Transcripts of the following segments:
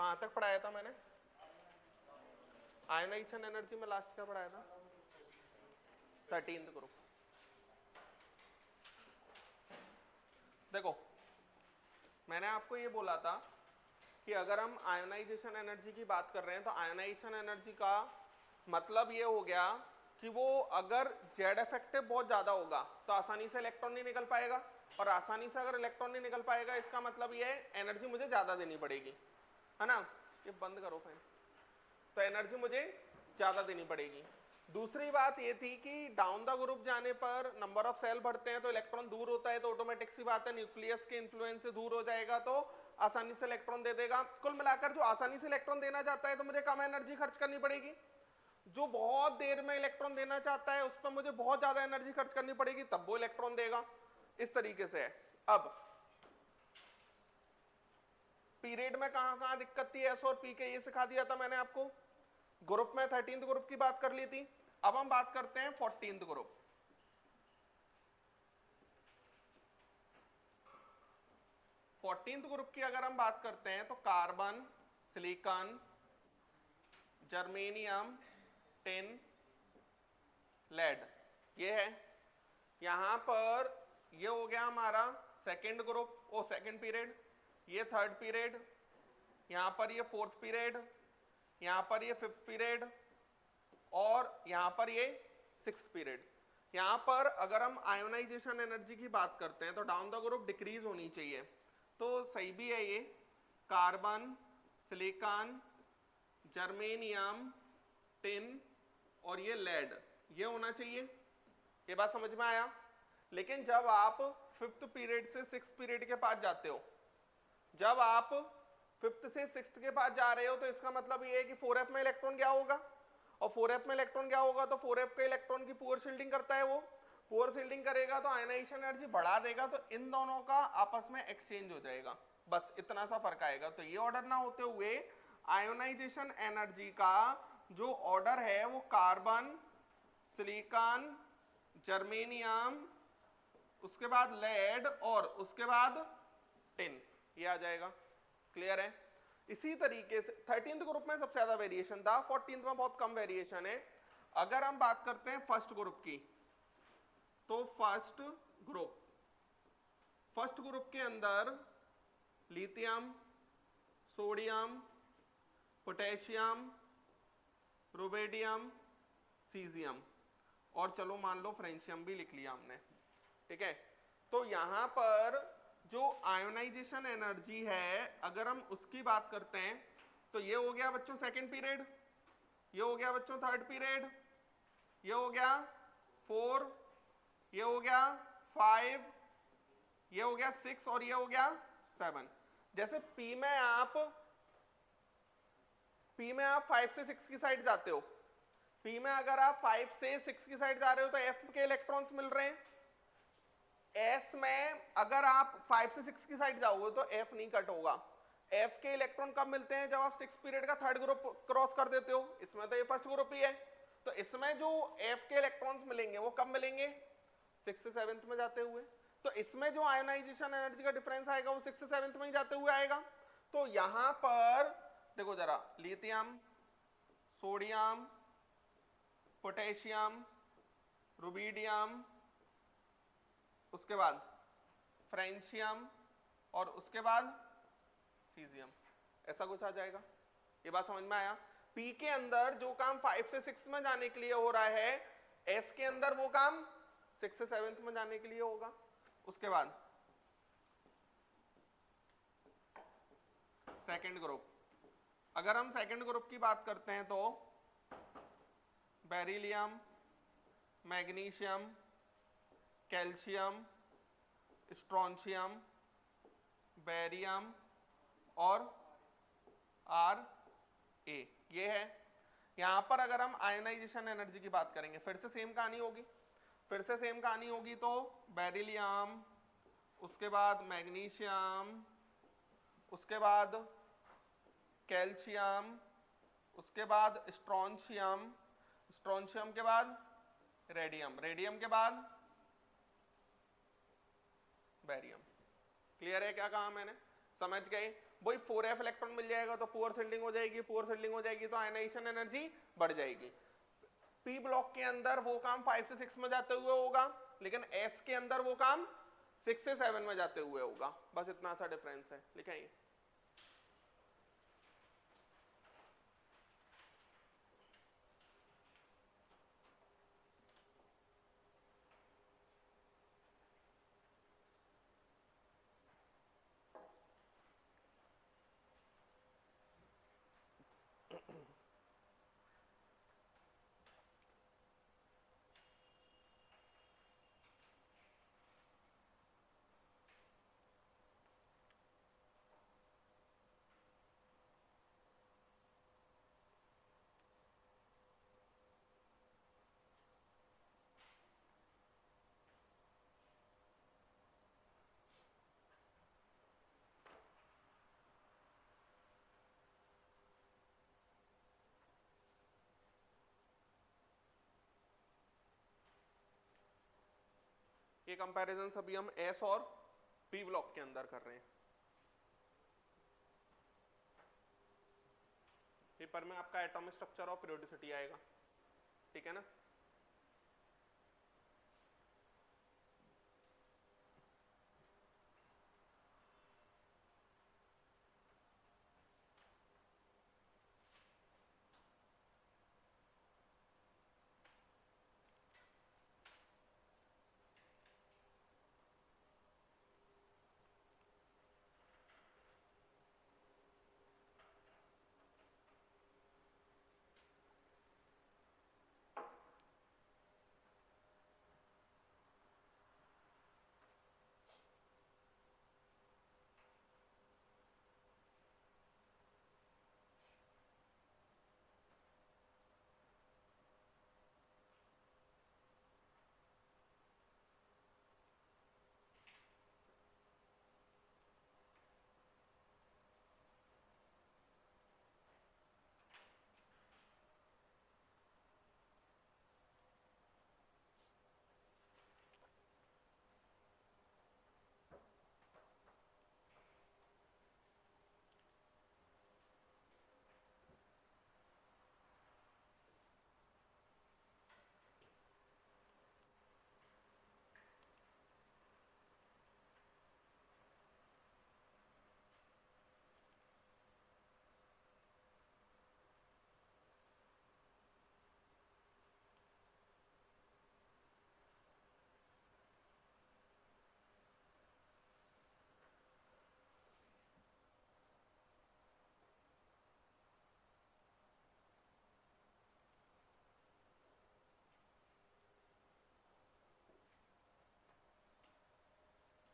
कहाँ तक पढ़ाया था मैंने? आयोनाइजेशन एनर्जी में लास्ट क्या पढ़ाया था? 13th group. देखो मैंने आपको ये बोला था कि अगर हम आयोनाइजेशन एनर्जी की बात कर रहे हैं तो आयोनाइजेशन एनर्जी का मतलब ये हो गया कि वो अगर जेड इफेक्टिव बहुत ज्यादा होगा तो आसानी से इलेक्ट्रॉन नहीं निकल पाएगा, और आसानी से अगर इलेक्ट्रॉन नहीं निकल पाएगा इसका मतलब ये है एनर्जी मुझे ज्यादा देनी पड़ेगी, है ना? ये बंद करो फैन। तो एनर्जी मुझे ज्यादा देनी पड़ेगी। दूसरी बात ये थी कि डाउन द ग्रुप जाने पर नंबर ऑफ सेल बढ़ते हैं तो इलेक्ट्रॉन दूर होता है, तो ऑटोमेटिक सी बात है न्यूक्लियस के इन्फ्लुएंस से दूर हो जाएगा तो आसानी से इलेक्ट्रॉन दे देगा। कुल मिलाकर जो आसानी से इलेक्ट्रॉन देना चाहता है तो मुझे कम एनर्जी खर्च करनी पड़ेगी, जो बहुत देर में इलेक्ट्रॉन देना चाहता है उस पर मुझे बहुत ज्यादा एनर्जी खर्च करनी पड़ेगी तब वो इलेक्ट्रॉन देगा। इस तरीके से है। अब पीरियड में कहां कहां दिक्कत थी एस और पी के, ये सिखा दिया था मैंने आपको। ग्रुप में 13th ग्रुप की बात कर ली थी। अब हम बात करते हैं 14th ग्रुप। 14th ग्रुप की अगर हम बात करते हैं तो carbon, silicon, germanium, tin, lead, ये है। यहां पर ये हो गया हमारा सेकेंड ग्रुप, ओ सेकेंड पीरियड, ये थर्ड पीरियड, यहां पर ये फोर्थ पीरियड, यहां पर ये फिफ्थ पीरियड, और यहां पर ये सिक्स्थ पीरियड। यहां पर अगर हम आयोनाइजेशन एनर्जी की बात करते हैं तो डाउन द ग्रुप डिक्रीज होनी चाहिए, तो सही भी है ये। कार्बन, सिलिकॉन, जर्मेनियम, टिन और ये लेड, ये होना चाहिए। ये बात समझ में आया? लेकिन जब आप फिफ्थ पीरियड से सिक्स्थ पीरियड के पास जाते हो, जब आप फिफ्थ से सिक्स्थ के पास जा रहे हो तो इसका मतलब ये है कि 4f में इलेक्ट्रॉन क्या होगा, और 4f में इलेक्ट्रॉन क्या होगा तो 4f के इलेक्ट्रॉन की पुअर शील्डिंग करता है, वो पुअर शील्डिंग करेगा तो आयनाइजेशन एनर्जी बढ़ा देगा, तो इन दोनों का आपस में एक्सचेंज हो जाएगा, बस इतना सा फर्क आएगा। तो ये ऑर्डर ना होते हुए आयोनाइजेशन एनर्जी का जो ऑर्डर है वो कार्बन, सिलिकॉन, जर्मेनियम, उसके बाद लेड और उसके बाद टिन, ये आ जाएगा। क्लियर है? इसी तरीके से 13th ग्रुप में सबसे ज्यादा वेरिएशन था, 14th में बहुत कम वेरिएशन है। अगर हम बात करते हैं फर्स्ट ग्रुप की तो फर्स्ट ग्रुप के अंदर lithium, sodium, potassium, rubidium, caesium, और चलो मान लो फ्रेंशियम भी लिख लिया हमने, ठीक है। तो यहां पर जो आयोनाइजेशन एनर्जी है अगर हम उसकी बात करते हैं तो ये हो गया बच्चों सेकंड पीरियड, ये हो गया बच्चों थर्ड पीरियड, ये हो गया 4, ये हो गया 5, ये हो गया 6 और ये हो गया 7। जैसे पी में आप 5 से 6 की साइड जाते हो, पी में अगर आप 5 से 6 की साइड जा रहे हो तो एफ के इलेक्ट्रॉन्स मिल रहे हैं। एस में अगर आप 5 से 6 की साइड जाओगे तो एफ नहीं कट होगा। एफ के इलेक्ट्रॉन कब मिलते हैं? जब आप 6 पीरियड का थर्ड ग्रुप क्रॉस कर देते हो। इसमें तो ये फर्स्ट ग्रुप ही है, तो इसमें जो एफ के इलेक्ट्रॉन्स मिलेंगे वो कब मिलेंगे? 6 से 7th में जाते हुए। तो इसमें जो आयोनाइजेशन एनर्जी का डिफरेंस आएगा वो 6 से 7th में ही जाते हुए आएगा। तो यहां पर देखो जरा, लिथियम, सोडियम, पोटेशियम, रुबिडियम, उसके बाद फ्रेंशियम और उसके बाद सीजियम, ऐसा कुछ आ जाएगा। ये बात समझ में आया? पी के अंदर जो काम 5 से 6 में जाने के लिए हो रहा है, एस के अंदर वो काम 6 से 7th में जाने के लिए होगा। उसके बाद सेकंड ग्रुप, अगर हम सेकंड ग्रुप की बात करते हैं तो beryllium, magnesium, calcium, strontium, barium और आर ए, ये है। यहां पर अगर हम आयोनाइजेशन एनर्जी की बात करेंगे फिर से सेम कहानी होगी, तो बेरिलियम, उसके बाद मैग्नीशियम, उसके बाद कैल्शियम, उसके बाद स्ट्रोंशियम, स्ट्रोंशियम के बाद रेडियम, रेडियम के बाद बेरियम। क्लियर है क्या कहा मैंने? समझ गए? वही 4f इलेक्ट्रॉन मिल जाएगा तो पुअर सेल्डिंग हो जाएगी, पुअर सेल्डिंग हो जाएगी तो आयनाइजेशन एनर्जी बढ़ जाएगी। पी ब्लॉक के अंदर वो काम 5 से 6 में जाते हुए होगा, लेकिन एस के अंदर वो काम 6 से 7 में जाते हुए होगा। बस इतना सा डिफरेंस है, लिखाइए। ये कंपैरिजन अभी हम एस और पी ब्लॉक के अंदर कर रहे हैं। पेपर में आपका एटॉमिक स्ट्रक्चर और पीरियोडिसिटी आएगा, ठीक है ना।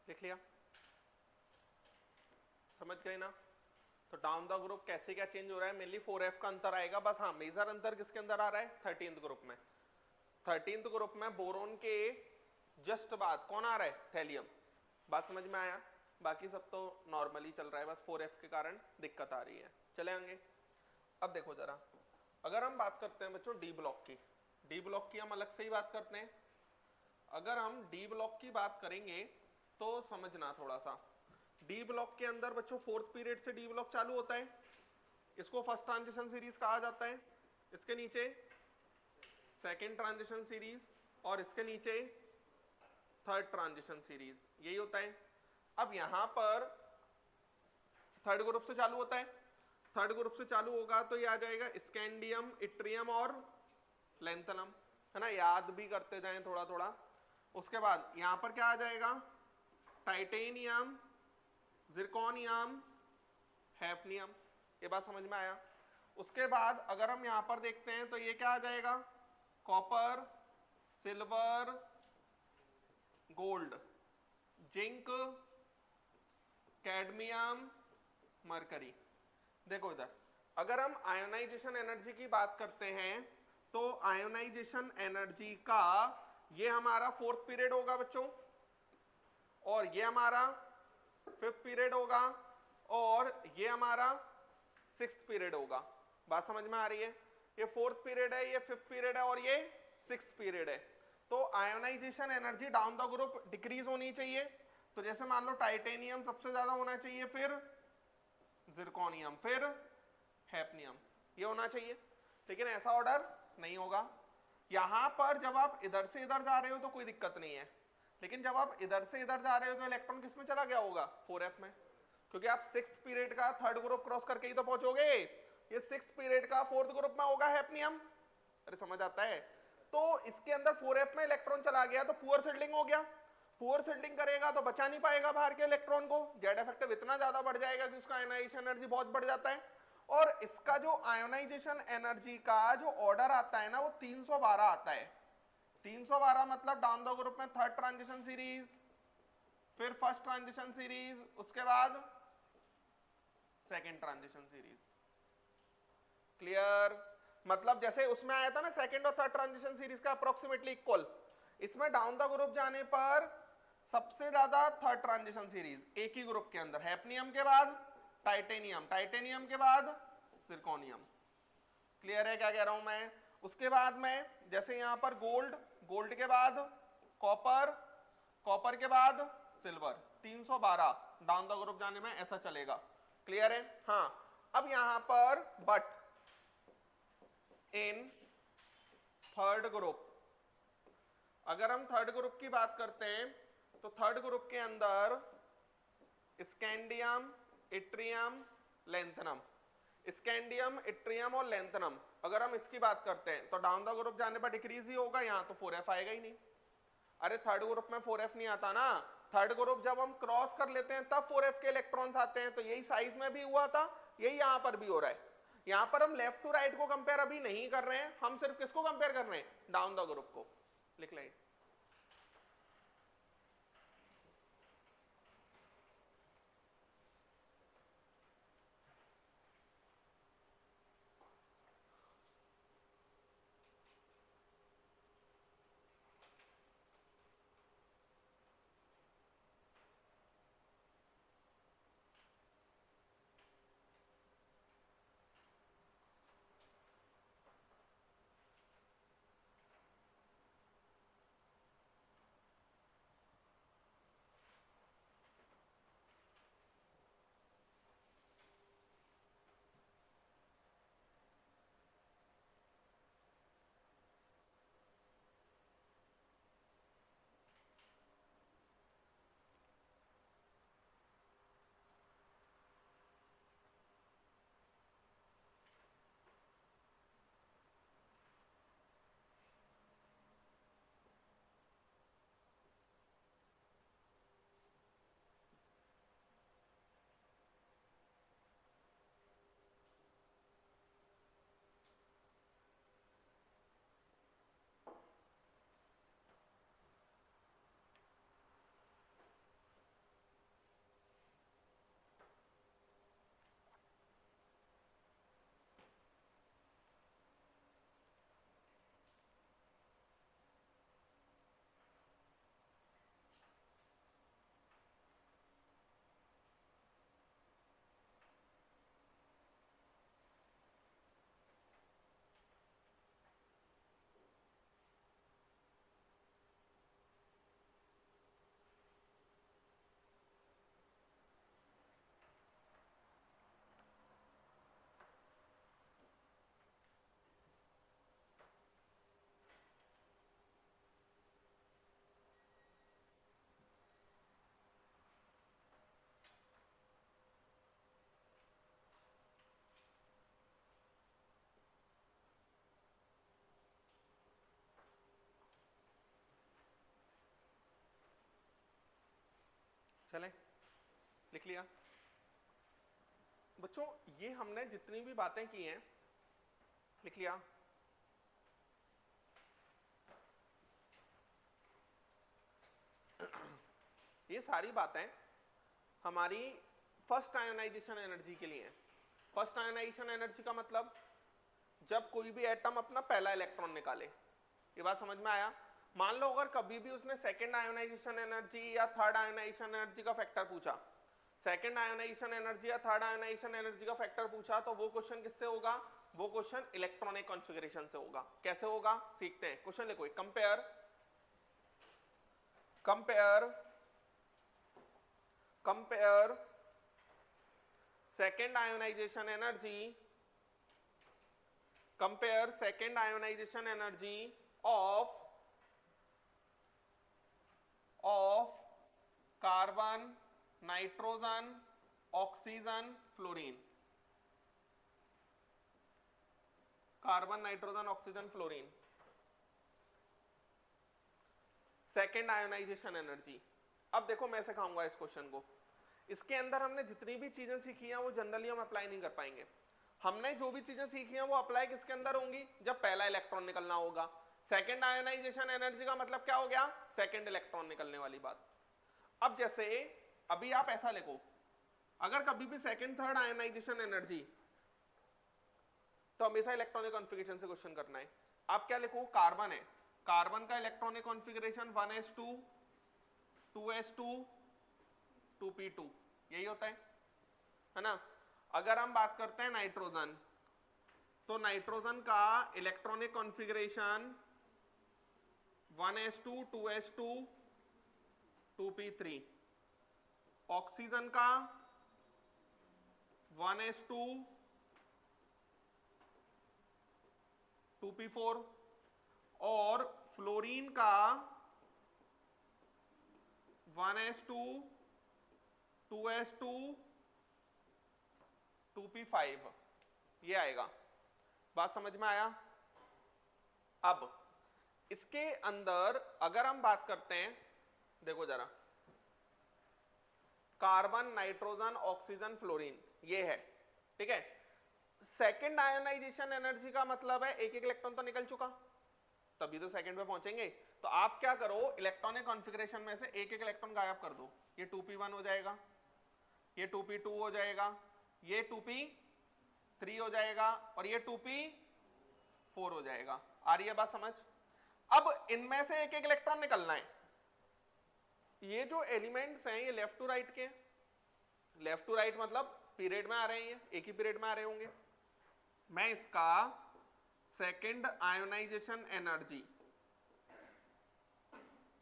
लिख लिया, समझ गए ना। तो डाउन द ग्रुप कैसे क्या चेंज हो रहा है, मेनली 4f का अंतर आएगा बस। हाँ, मेजर अंतर किसके अंदर आ रहा है, 13th ग्रुप में। 13th ग्रुप में बोरोन के जस्ट बाद कौन आ रहा है, थैलियम। बात समझ में आया, बाकी सब तो नॉर्मली चल रहा है, बस 4f के कारण दिक्कत आ रही है। चले आगे। अब देखो जरा, अगर हम बात करते हैं बच्चों डी ब्लॉक की, डी ब्लॉक की हम अलग से ही बात करते हैं। अगर हम डी ब्लॉक की बात करेंगे तो समझना थोड़ा सा, डी ब्लॉक के अंदर बच्चों 4th पीरियड से डी ब्लॉक चालू होता है, इसको फर्स्ट ट्रांजिशन सीरीज कहा जाता है। इसके नीचे सेकेंड ट्रांजिशन सीरीज और इसके नीचे थर्ड ट्रांजिशन सीरीज, यही होता है। अब यहां पर थर्ड ग्रुप से चालू होता है, थर्ड ग्रुप से चालू होगा तो ये आ जाएगा स्कैंडियम, इट्रियम और लैंथनम, है ना, याद भी करते जाएं थोड़ा थोड़ा। उसके बाद यहां पर क्या आ जाएगा, टाइटेनियम, जिरकोनियम, हैफनियम। ये बात समझ में आया। उसके बाद अगर हम यहां पर देखते हैं तो ये क्या आ जाएगा, copper, silver, gold, zinc, cadmium, mercury. देखो इधर, अगर हम आयोनाइजेशन एनर्जी की बात करते हैं तो आयोनाइजेशन एनर्जी का ये हमारा 4th पीरियड होगा बच्चों, और ये हमारा 5th पीरियड होगा, और ये हमारा 6th पीरियड होगा। बात समझ में आ रही है। ये 4th पीरियड है, ये 5th पीरियड है और ये 6th पीरियड है। तो ionization energy down the group decrease होनी चाहिए। तो जैसे मान लो टाइटेनियम सबसे ज्यादा होना चाहिए, फिर जिरकोनियम, फिर हैफनियम, ये होना चाहिए। लेकिन ऐसा ऑर्डर नहीं होगा। यहां पर जब आप इधर से इधर जा रहे हो तो कोई दिक्कत नहीं है, लेकिन जब आप इधर से इधर जा रहे हो तो इलेक्ट्रॉन किस में चला गया होगा, 4f में, क्योंकि आप 6th पीरियड का 3rd ग्रुप क्रॉस करके ही तो पहुंचोगे। ये 6th पीरियड का 4th ग्रुप में होगा हैफनियम। अरे समझ आता है? तो इसके अंदर 4f में इलेक्ट्रॉन चला गया तो पुअर सेटलिंग हो गया। पुअर सेटलिंग करेगा तो बचा नहीं पाएगा बाहर के इलेक्ट्रॉन को, जेड इफेक्टिव इतना ज्यादा बढ़ जाएगा कि उसका आयनाइजेशन एनर्जी बहुत बढ़ जाता है। और इसका जो आयोनाइजेशन एनर्जी का जो ऑर्डर आता है ना, वो 312 आता है। 312 मतलब डाउन द ग्रुप में 3rd ट्रांजिशन सीरीज, फिर 1st ट्रांजिशन सीरीज, उसके बाद 2nd ट्रांजिशन सीरीज। क्लियर? मतलब जैसे उसमें आया था ना 2nd और 3rd ट्रांजिशन सीरीज का अप्रोक्सीमेटली इक्वल, इसमें डाउन द ग्रुप जाने पर सबसे ज्यादा 3rd ट्रांजिशन सीरीज एक ही ग्रुप के अंदर, हैफनियम के बाद टाइटेनियम, टाइटेनियम के बाद जिरकोनियम। क्लियर है क्या कह रहा हूं मैं? उसके बाद में जैसे यहां पर गोल्ड, गोल्ड के बाद कॉपर, कॉपर के बाद सिल्वर, 312 डाउन द ग्रुप जाने में ऐसा चलेगा। क्लियर है? हाँ, अब यहां पर बट इन 3rd ग्रुप, अगर हम 3rd ग्रुप की बात करते हैं तो 3rd ग्रुप के अंदर scandium, yttrium, lanthanum, scandium, yttrium और लैंथनम, अगर हम इसकी बात करते हैं तो डाउन द ग्रुप जाने पर डिक्रीज ही होगा, यहां तो 4f आएगा ही नहीं। अरे 3rd ग्रुप में 4f नहीं आता ना, 3rd ग्रुप जब हम क्रॉस कर लेते हैं तब 4f के इलेक्ट्रॉन्स आते हैं। तो यही साइज में भी हुआ था, यही यहां पर भी हो रहा है। यहां पर हम लेफ्ट टू राइट को कंपेयर अभी नहीं कर रहे हैं, हम सिर्फ किसको कंपेयर कर रहे हैं, डाउन द ग्रुप को। लिख लें, चलें, लिख लिया बच्चों? ये हमने जितनी भी बातें की हैं लिख लिया। ये सारी बातें हमारी फर्स्ट आयोनाइजेशन एनर्जी के लिए हैं। फर्स्ट आयोनाइजेशन एनर्जी का मतलब जब कोई भी एटम अपना पहला इलेक्ट्रॉन निकाले। ये बात समझ में आया? मान लो अगर कभी भी उसने सेकंड आयोनाइजेशन एनर्जी या थर्ड आयोनाइजेशन एनर्जी का फैक्टर पूछा, सेकंड आयोनाइजेशन एनर्जी या थर्ड आयोनाइजेशन एनर्जी का फैक्टर पूछा, तो वो क्वेश्चन किससे होगा? वो क्वेश्चन इलेक्ट्रॉनिक कॉन्फ़िगरेशन से होगा। कैसे होगा सीखते हैं। क्वेश्चन लिखो, compare compare compare second ionization energy, compare second ionization energy of carbon, nitrogen, oxygen, fluorine. Carbon, nitrogen, oxygen, fluorine, second ionization energy. अब देखो मैं सिखाऊंगा इस क्वेश्चन को, इसके अंदर हमने जितनी भी चीजें सीखी हैं वो जनरली हम अप्लाई नहीं कर पाएंगे। हमने जो भी चीजें सीखी हैं वो अप्लाई किसके अंदर होंगी, जब पहला इलेक्ट्रॉन निकलना होगा। सेकेंड आयोनाइजेशन एनर्जी का मतलब क्या हो गया, सेकेंड इलेक्ट्रॉन निकलने वाली बात। अब जैसे अभी आप ऐसा लिखो, अगर कभी भी सेकेंड थर्ड आयोनाइजेशन एनर्जी, तो हमेशा इलेक्ट्रॉनिक कॉन्फ़िगरेशन से क्वेश्चन करना है। आप क्या लिखो, कार्बन है, कार्बन का electronic configuration 1s2 2s2 2p2, यही होता है ना। अगर हम बात करते हैं नाइट्रोजन, तो नाइट्रोजन का electronic configuration 1s2 2s2 2p3, oxygen का 1s2 2p4 और फ्लोरीन का 1s2 2s2 2p5, ये आएगा। बात समझ में आया। अब इसके अंदर अगर हम बात करते हैं, देखो जरा, कार्बन, नाइट्रोजन, ऑक्सीजन, फ्लोरीन, ये है, ठीक है। सेकेंड आयोनाइजेशन एनर्जी का मतलब है एक एक इलेक्ट्रॉन तो निकल चुका, तभी तो सेकंड पे पहुंचेंगे। तो आप क्या करो, इलेक्ट्रॉनिक कॉन्फ़िगरेशन में से एक एक इलेक्ट्रॉन गायब कर दो। ये 2p1 हो जाएगा, ये 2p2 हो जाएगा, ये 2p3 हो जाएगा और ये 2p4 हो जाएगा। आ रही है बात समझ। अब इनमें से एक एक इलेक्ट्रॉन निकलना है। ये जो एलिमेंट्स हैं ये लेफ्ट टू राइट के, लेफ्ट टू राइट मतलब पीरियड में आ रहे हैं, ये एक ही पीरियड में आ रहे होंगे। मैं इसका second ionization energy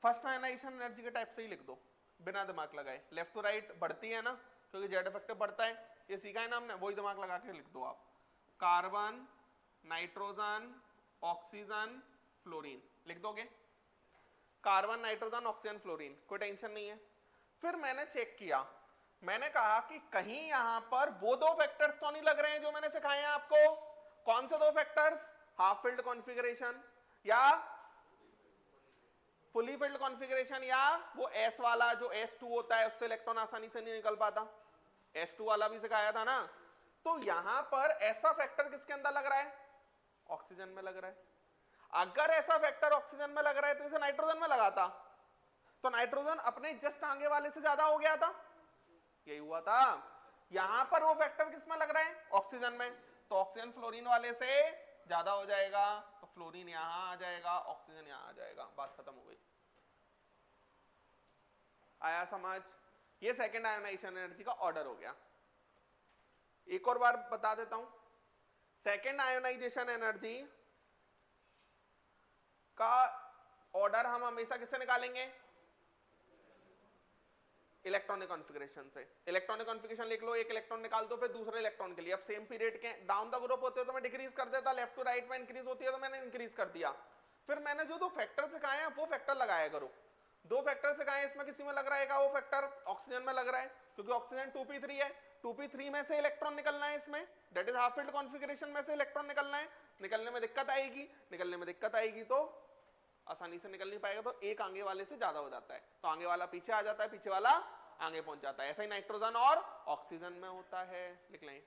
first ionization energy के टाइप से ही लिख दो, बिना दिमाग लगाए। लेफ्ट टू राइट बढ़ती है ना, क्योंकि जेड इफेक्टिव बढ़ता है, ये सीखा है ना हमने, वही दिमाग लगा के लिख दो आप। कार्बन, नाइट्रोजन, ऑक्सीजन, फ्लोरीन लिख दोगे। कार्बन, नाइट्रोजन, ऑक्सीजन, फ्लोरीन, कोई टेंशन नहीं है। फिर मैंने चेक किया, मैंने कहा कि कहीं यहां पर वो दो फैक्टर्स तो नहीं लग रहे हैं जो मैंने सिखाए हैं आपको। कौन से दो फैक्टर्स, हाफ फिल्ड कॉन्फ़िगरेशन या फुली फिल्ड कॉन्फ़िगरेशन, या वो S वाला जो S2 होता है उससे इलेक्ट्रॉन आसानी से नहीं निकल पाता, S2 वाला भी सिखाया था ना। तो यहां पर ऐसा फैक्टर किसके अंदर लग रहा है, ऑक्सीजन में लग रहा है। अगर ऐसा फैक्टर ऑक्सीजन में लग रहा है तो इसे नाइट्रोजन में लगाता, तो नाइट्रोजन अपने जस्ट आगे वाले से ज्यादा हो गया था, यही हुआ था। यहां पर वो फैक्टर किसमें लग रहा है, ऑक्सीजन में, तो ऑक्सीजन फ्लोरीन वाले से ज्यादा हो जाएगा, तो फ्लोरीन यहां आ जाएगा, ऑक्सीजन यहां आ जाएगा, बात खत्म हो गई। आया समझ। ये सेकेंड आयोनाइजेशन एनर्जी का ऑर्डर हो गया। एक और बार बता देता हूं, सेकेंड आयोनाइजेशन एनर्जी का ऑर्डर हम हमेशा किससे निकालेंगे, इलेक्ट्रॉनिक कॉन्फ़िगरेशन से। इलेक्ट्रॉनिक कॉन्फ़िगरेशन लिख लो, एक इलेक्ट्रॉन निकाल दो, फिर दूसरे इलेक्ट्रॉन के लिए। अब सेम पीरियड के डाउन द ग्रुप होते हैं तो मैं डिक्रीज कर देता, लेफ्ट टू राइट में इंक्रीज होती है तो मैंने इंक्रीज कर दिया। फिर मैंने जो दो फैक्टर सिखाए हैं वो फैक्टर लगाया करो। दो फैक्टर सिखाए हैं, इसमें किसी में लग रहेगा वो फैक्टर, ऑक्सीजन में लग रहा है, क्योंकि ऑक्सीजन 2p3 है, 2p3 में से इलेक्ट्रॉन निकलना है इसमें, that is half field configuration में से इलेक्ट्रॉन निकलना है। निकलने में दिक्कत आएगी, तो आसानी से निकल नहीं पाएगा, तो एक आगे वाले से ज्यादा हो जाता है, तो आगे वाला पीछे आ जाता है, पीछे वाला आगे पहुंच जाता है। ऐसा ही नाइट्रोजन और ऑक्सीजन में होता है, लिख लें।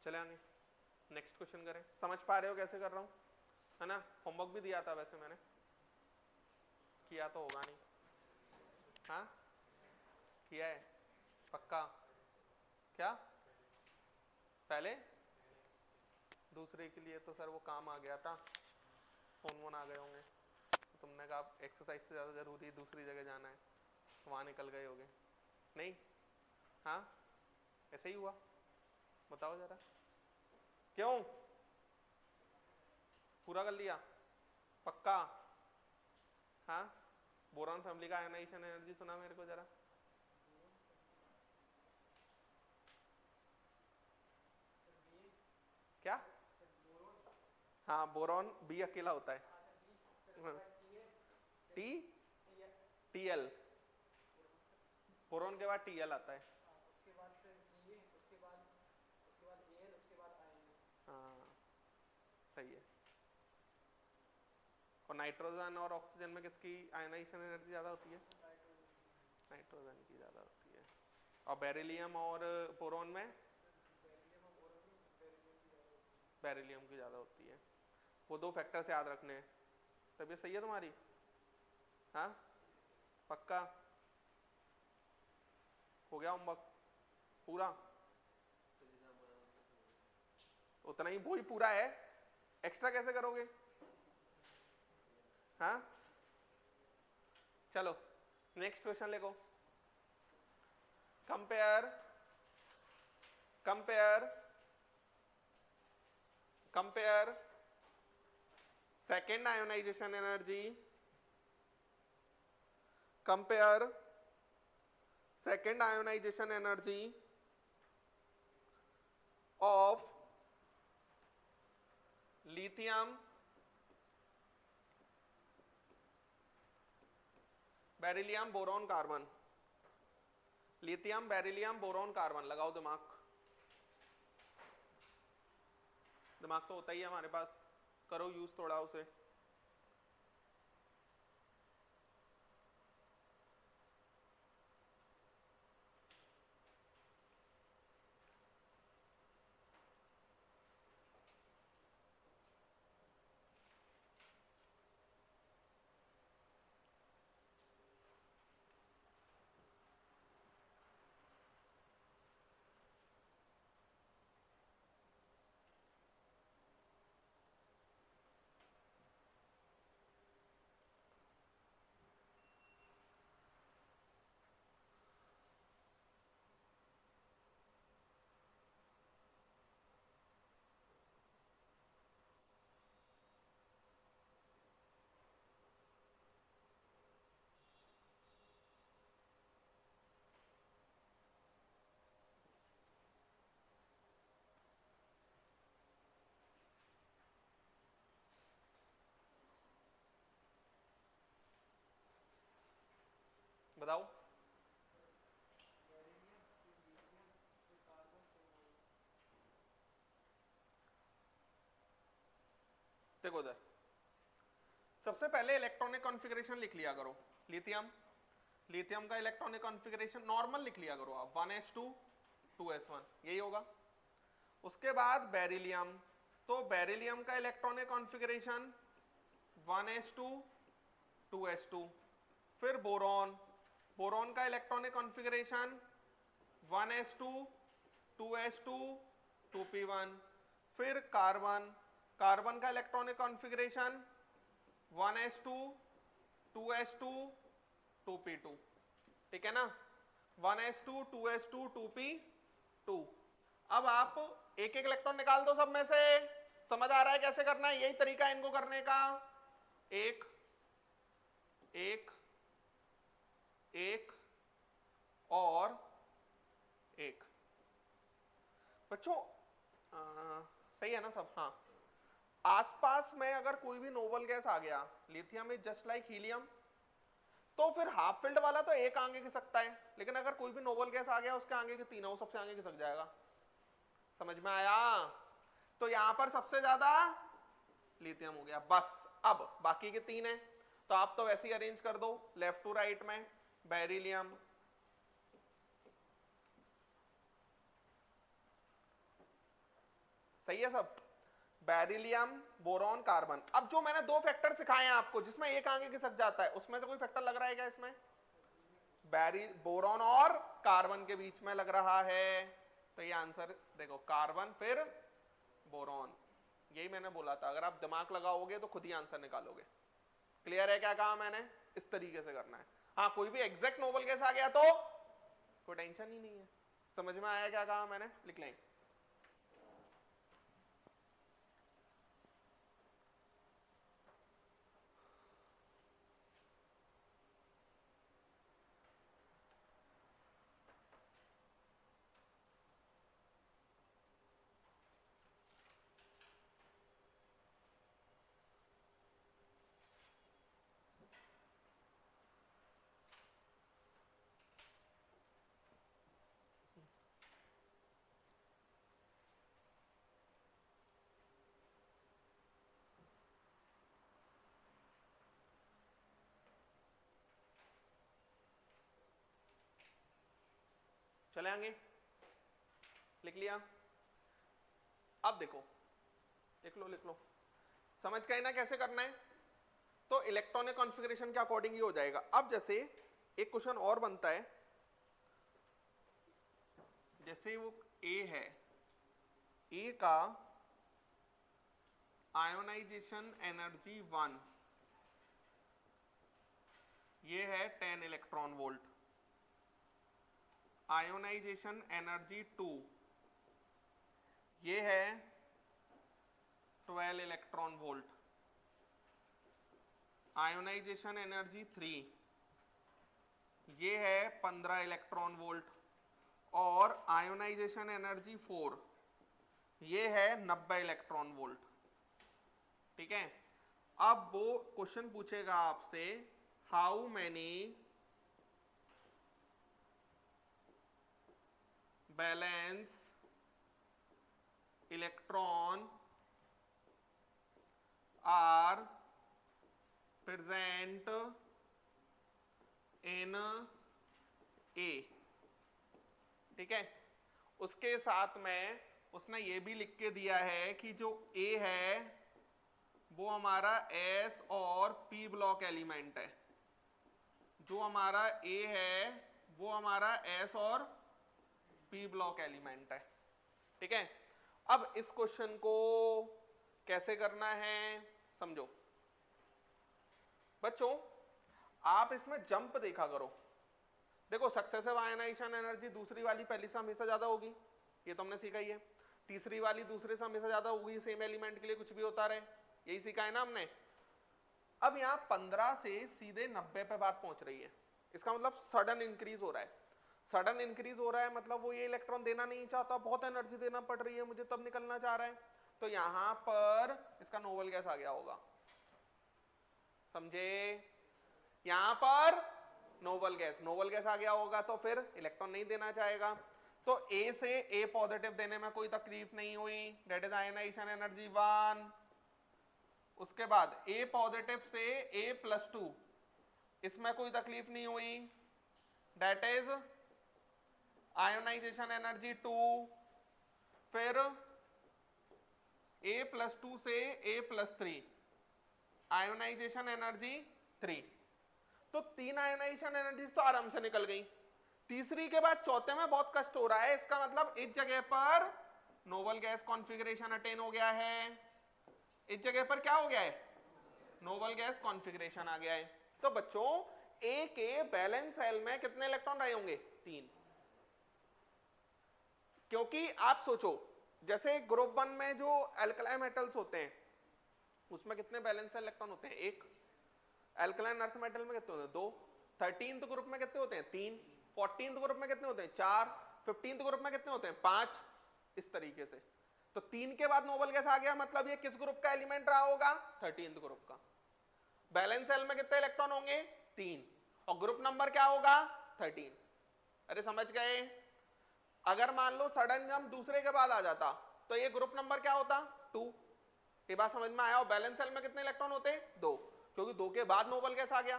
चले आगे, नेक्स्ट क्वेश्चन करें। समझ पा रहे हो कैसे कर रहा हूँ, है ना? होमवर्क भी दिया था वैसे मैंने, किया तो होगा नहीं। हाँ किया है पक्का? क्या पहले दूसरे के लिए तो सर वो काम आ गया था, फोन वोन आ गए होंगे, तो तुमने कहा एक्सरसाइज से ज़्यादा ज़रूरी दूसरी जगह जाना है, तो वहाँ निकल गए होगे। नहीं, हाँ ऐसे ही हुआ? बताओ जरा क्यों? पूरा कर लिया पक्का? हाँ, बोरॉन फैमिली का आयनाइजेशन एनर्जी सुना मेरे को जरा। क्या? हाँ बोरॉन बी अकेला होता है, टी टी एल, बोरॉन के बाद टी एल आता है। हाँ सही है। और नाइट्रोजन और ऑक्सीजन में किसकी आयनाइजेशन एनर्जी ज़्यादा होती है? नाइट्रोजन की ज़्यादा होती है। और बेरिलियम और बोरॉन में बेरिलियम की ज़्यादा होती है। वो दो फैक्टर से याद रखने हैं। तबीयत सही है तुम्हारी? हाँ पक्का? हो गया होमवर्क पूरा? उतना ही, वो ही पूरा है, एक्स्ट्रा कैसे करोगे? हाँ चलो नेक्स्ट क्वेश्चन लिखो। Compare compare compare second ionization energy, compare second ionization energy of lithium, beryllium, boron, carbon. Lithium, beryllium, boron, carbon. लगाओ दिमाग, दिमाग तो होता ही है हमारे पास, करो यूज थोड़ा उसे। बताओ। देखो उधर, सबसे पहले इलेक्ट्रॉनिक कॉन्फ़िगरेशन लिख लिया करो। लिथियम, लिथियम का इलेक्ट्रॉनिक कॉन्फ़िगरेशन नॉर्मल लिख लिया करो आप, 1s2 2s1, यही होगा। उसके बाद बेरिलियम, तो बेरिलियम का इलेक्ट्रॉनिक कॉन्फ़िगरेशन 1s2 2s2। फिर बोरॉन, बोरॉन का electronic configuration 1s2 2s2 2p1। फिर कार्बन, कार्बन का electronic configuration 1s2 2s2 2p2। ठीक है ना, 1s2 2s2 2p2। अब आप एक एक इलेक्ट्रॉन निकाल दो सब में से। समझ आ रहा है कैसे करना है? यही तरीका है इनको करने का। एक एक एक और एक। बच्चों सही है ना सब? हाँ, आसपास में अगर कोई भी नोबल गैस आ गया, lithium is just like helium, तो फिर हाफ फिल्ड वाला तो एक आगे खिसकता है, लेकिन अगर कोई भी नोबल गैस आ गया उसके आगे के तीनों सबसे आगे खिसक जाएगा। समझ में आया? तो यहां पर सबसे ज्यादा लिथियम हो गया बस। अब बाकी के तीन है, तो आप तो वैसे ही अरेंज कर दो लेफ्ट टू राइट में। बेरिलियम, सही है सब? Beryllium, boron, carbon. अब जो मैंने दो फैक्टर सिखाए हैं आपको जिसमें एक आगे खिसक जाता है, उसमें से कोई फैक्टर लग रहा है क्या इसमें? बोरॉन और कार्बन के बीच में लग रहा है, तो ये आंसर देखो कार्बन फिर बोरॉन। यही मैंने बोला था, अगर आप दिमाग लगाओगे तो खुद ही आंसर निकालोगे। क्लियर है क्या कहा मैंने? इस तरीके से करना है। हाँ, कोई भी एग्जैक्ट नोबल गैस आ गया तो कोई टेंशन ही नहीं है। समझ में आया क्या कहा मैंने? लिख लें। चले आगे, लिख लिया? अब देखो, लिख लो, समझ गए ना कैसे करना है? तो इलेक्ट्रॉनिक कॉन्फ़िगरेशन के अकॉर्डिंग ही हो जाएगा। अब जैसे एक क्वेश्चन और बनता है, जैसे वो ए है, ए का आयोनाइजेशन एनर्जी 1, ये है 10 इलेक्ट्रॉन वोल्ट। आयोनाइजेशन एनर्जी 2, ये है 12 इलेक्ट्रॉन वोल्ट। आयोनाइजेशन एनर्जी 3, ये है 15 इलेक्ट्रॉन वोल्ट। और आयोनाइजेशन एनर्जी 4, ये है 90 इलेक्ट्रॉन वोल्ट। ठीक है? अब वो क्वेश्चन पूछेगा आपसे, how many valence electron are present in a. ठीक है? उसके साथ में उसने ये भी लिख के दिया है कि जो ए है वो हमारा एस और पी ब्लॉक एलिमेंट है। जो हमारा ए है वो हमारा एस और पी ब्लॉक एलिमेंट है। ठीक है? अब इस क्वेश्चन को कैसे करना है समझो बच्चों। आप इसमें जंप देखा करो। देखो, सक्सेसिव आयनाइजेशन एनर्जी दूसरी वाली पहली से हमेशा ज्यादा होगी, ये तो हमने सीखा ही है। तीसरी वाली दूसरे से हमेशा ज्यादा होगी, सेम एलिमेंट के लिए कुछ भी होता रहे, यही सीखा है ना हमने। अब यहाँ 15 से सीधे 90 पे बात पहुंच रही है, इसका मतलब सडन इंक्रीज हो रहा है। सडन इंक्रीज हो रहा है मतलब वो ये इलेक्ट्रॉन देना नहीं चाहता, बहुत एनर्जी देना पड़ रही है मुझे, तब निकलना चाह रहा है। तो यहां पर इसका नोबल गैस आ गया होगा, समझे? यहां पर नोबल गैस आ गया होगा, तो फिर इलेक्ट्रॉन नहीं देना चाहेगा। तो ए से ए पॉजिटिव देने में कोई तकलीफ नहीं हुई, दैट इज आयनाइजेशन एनर्जी 1। उसके बाद ए पॉजिटिव से A+2, इसमें कोई तकलीफ नहीं हुई, दैट इज आयोनाइजेशन एनर्जी 2। फिर A+2 से A+3, आयोनाइजेशन एनर्जी 3। तो 3 आयोनाइजेशन एनर्जीज तो आराम से निकल गई। तीसरी के बाद चौथे में बहुत कष्ट हो रहा है, इसका मतलब इस जगह पर नोबल गैस कॉन्फ़िगरेशन अटेन हो गया है। इस जगह पर क्या हो गया है? नोबल गैस कॉन्फ़िगरेशन आ गया है। तो बच्चों, ए के बैलेंस सेल में कितने इलेक्ट्रॉन आए होंगे? 3। क्योंकि आप सोचो, जैसे ग्रुप 1 में जो एल्कलाइन मेटल्स होते हैं उसमें कितने बैलेंस इलेक्ट्रॉन होते हैं? 1। एल्कलाइन अर्थ मेटल में कितने होते हैं? 2। 13th ग्रुप में कितने होते हैं? 3। 14th ग्रुप में कितने होते हैं? 4। 15th ग्रुप में कितने होते हैं? 5। इस तरीके से। तो 3 के बाद नोबल गैस आ गया, मतलब ये किस ग्रुप का एलिमेंट रहा होगा? 13th ग्रुप का। बैलेंस सेल में कितने इलेक्ट्रॉन होंगे? 3। और ग्रुप नंबर क्या होगा? 13। अरे समझ गए? अगर मान लो सडन जंप दूसरे के बाद आ जाता तो ये ग्रुप नंबर क्या होता? 2। ये बात समझ में आया? और बैलेंस सेल में कितने इलेक्ट्रॉन होते? 2, क्योंकि 2 के बाद नोबल गैस आ गया।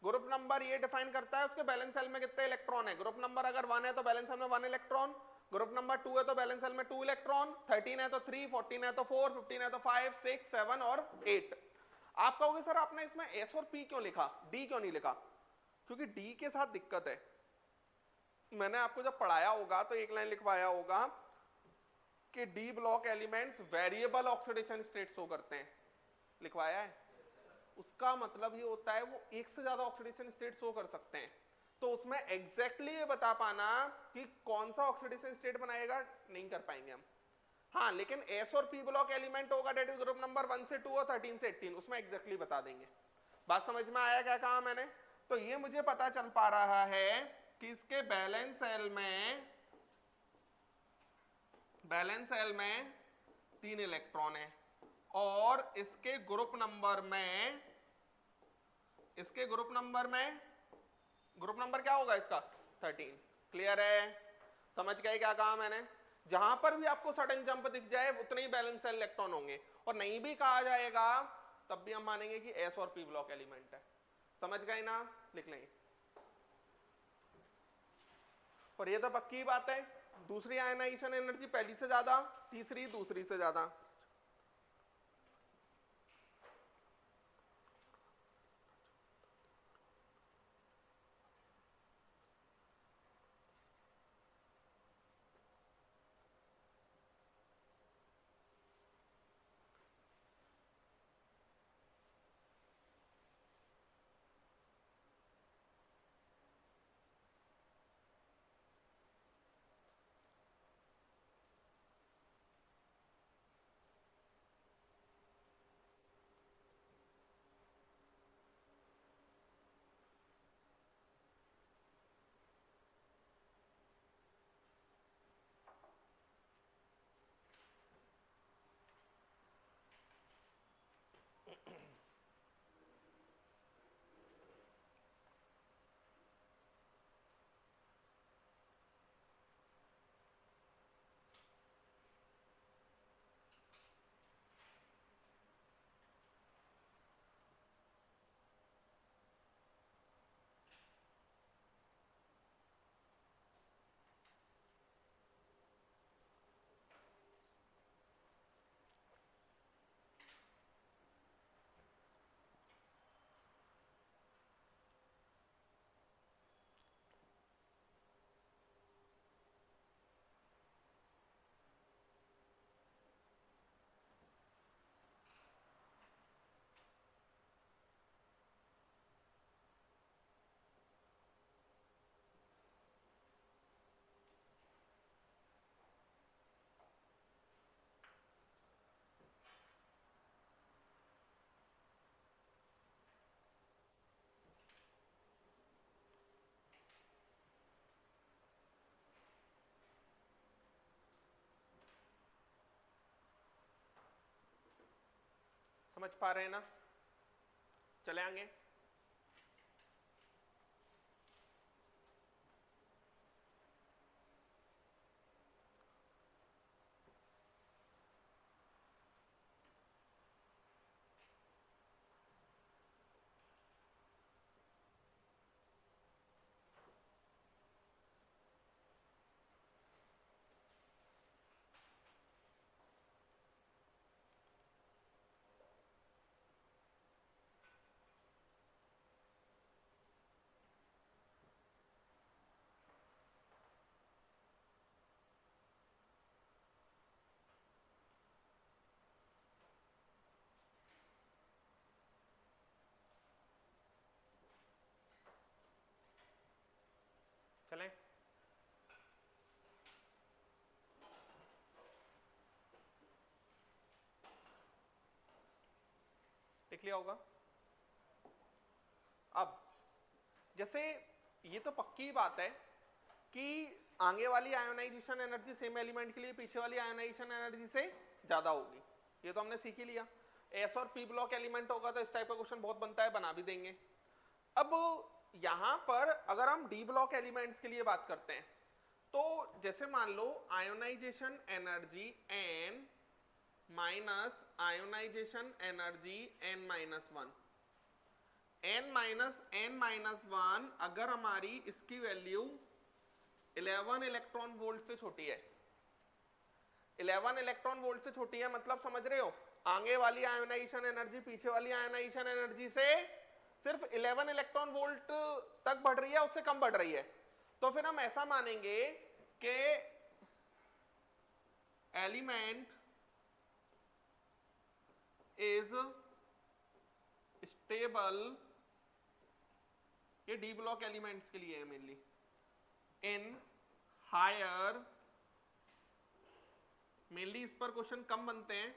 ग्रुप नंबर ये डिफाइन करता है उसके बैलेंस सेल में कितने इलेक्ट्रॉन है। ग्रुप नंबर अगर 1 है तो बैलेंस सेल में 1 इलेक्ट्रॉन, ग्रुप नंबर 2 है तो बैलेंस सेल में 2 इलेक्ट्रॉन, 13 है तो 3, 14 है तो 4, 15 है तो 5, 6, 7 और 8। आप कहोगे सर आपने इसमें S और P क्यों लिखा, D क्यों नहीं लिखा? क्योंकि D के साथ दिक्कत है। मैंने आपको जब पढ़ाया होगा तो एक लाइन लिखवाया होगा कि D block elements variable oxidation state show करते हैं, लिखवाया है। उसका मतलब ये होता है वो एक से ज्यादा ऑक्सीडेशन स्टेट शो कर सकते हैं। तो उसमें एग्जैक्टली ये बता पाना कि कौन सा ऑक्सीडेशन स्टेट बनाएगा नहीं कर पाएंगे हम। हाँ, लेकिन S और P ब्लॉक एलिमेंट होगा डेट इज ग्रुप नंबर 1 से 2 और 13 से 18, उसमें एग्जैक्टली बता देंगे। बात समझ में आया क्या कहा मैंने? तो ये मुझे पता चल पा रहा है कि इसके बैलेंस सेल में 3 इलेक्ट्रॉन है और इसके ग्रुप नंबर क्या होगा इसका? 13। क्लियर है? समझ गए क्या कहा मैंने? जहां पर भी आपको सडन जंप दिख जाए उतने ही बैलेंस सेल इलेक्ट्रॉन होंगे, और नहीं भी कहा जाएगा तब भी हम मानेंगे कि S और P ब्लॉक एलिमेंट है। समझ गए ना? लिख लेंगे। और ये तो पक्की बात है, दूसरी आयनाइजेशन एनर्जी पहली से ज्यादा, तीसरी दूसरी से ज्यादा। समझ पा रहे हैं ना? चले आगे। चलें। लिख लिया होगा। अब जैसे ये तो पक्की बात है कि आगे वाली आयोनाइजेशन एनर्जी सेम एलिमेंट के लिए पीछे वाली आयोनाइजेशन एनर्जी से ज्यादा होगी, ये तो हमने सीख ही लिया। S और P ब्लॉक एलिमेंट होगा तो इस टाइप का क्वेश्चन बहुत बनता है, बना भी देंगे। अब यहां पर अगर हम D ब्लॉक एलिमेंट्स के लिए बात करते हैं तो जैसे मान लो ionization energy N minus ionization energy N-1, N-1 अगर हमारी इसकी वैल्यू 11 इलेक्ट्रॉन वोल्ट से छोटी है। 11 इलेक्ट्रॉन वोल्ट से छोटी है मतलब समझ रहे हो, आगे वाली आयोनाइजेशन एनर्जी पीछे वाली आयोनाइजेशन एनर्जी से सिर्फ 11 इलेक्ट्रॉन वोल्ट तक बढ़ रही है, उससे कम बढ़ रही है। तो फिर हम ऐसा मानेंगे कि एलिमेंट इज स्टेबल, ये डी ब्लॉक एलिमेंट्स के लिए है मेनली, इन हायर, मेनली इस पर क्वेश्चन कम बनते हैं,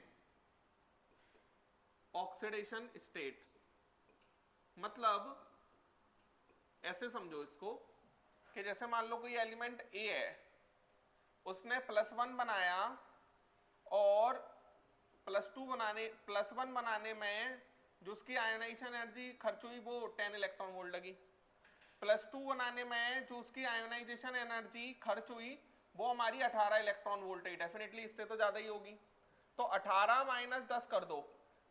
ऑक्सीडेशन स्टेट। मतलब ऐसे समझो इसको कि जैसे मान लो कोई एलिमेंट ए है, उसने +1 बनाया और +1 बनाने में जो उसकी आयोनाइजेशन एनर्जी खर्च हुई वो 10 इलेक्ट्रॉन वोल्ट लगी। +2 बनाने में जो उसकी आयोनाइजेशन एनर्जी खर्च हुई वो हमारी 18 इलेक्ट्रॉन वोल्ट है, डेफिनेटली इससे तो ज्यादा ही होगी। तो 18 - 10 कर दो,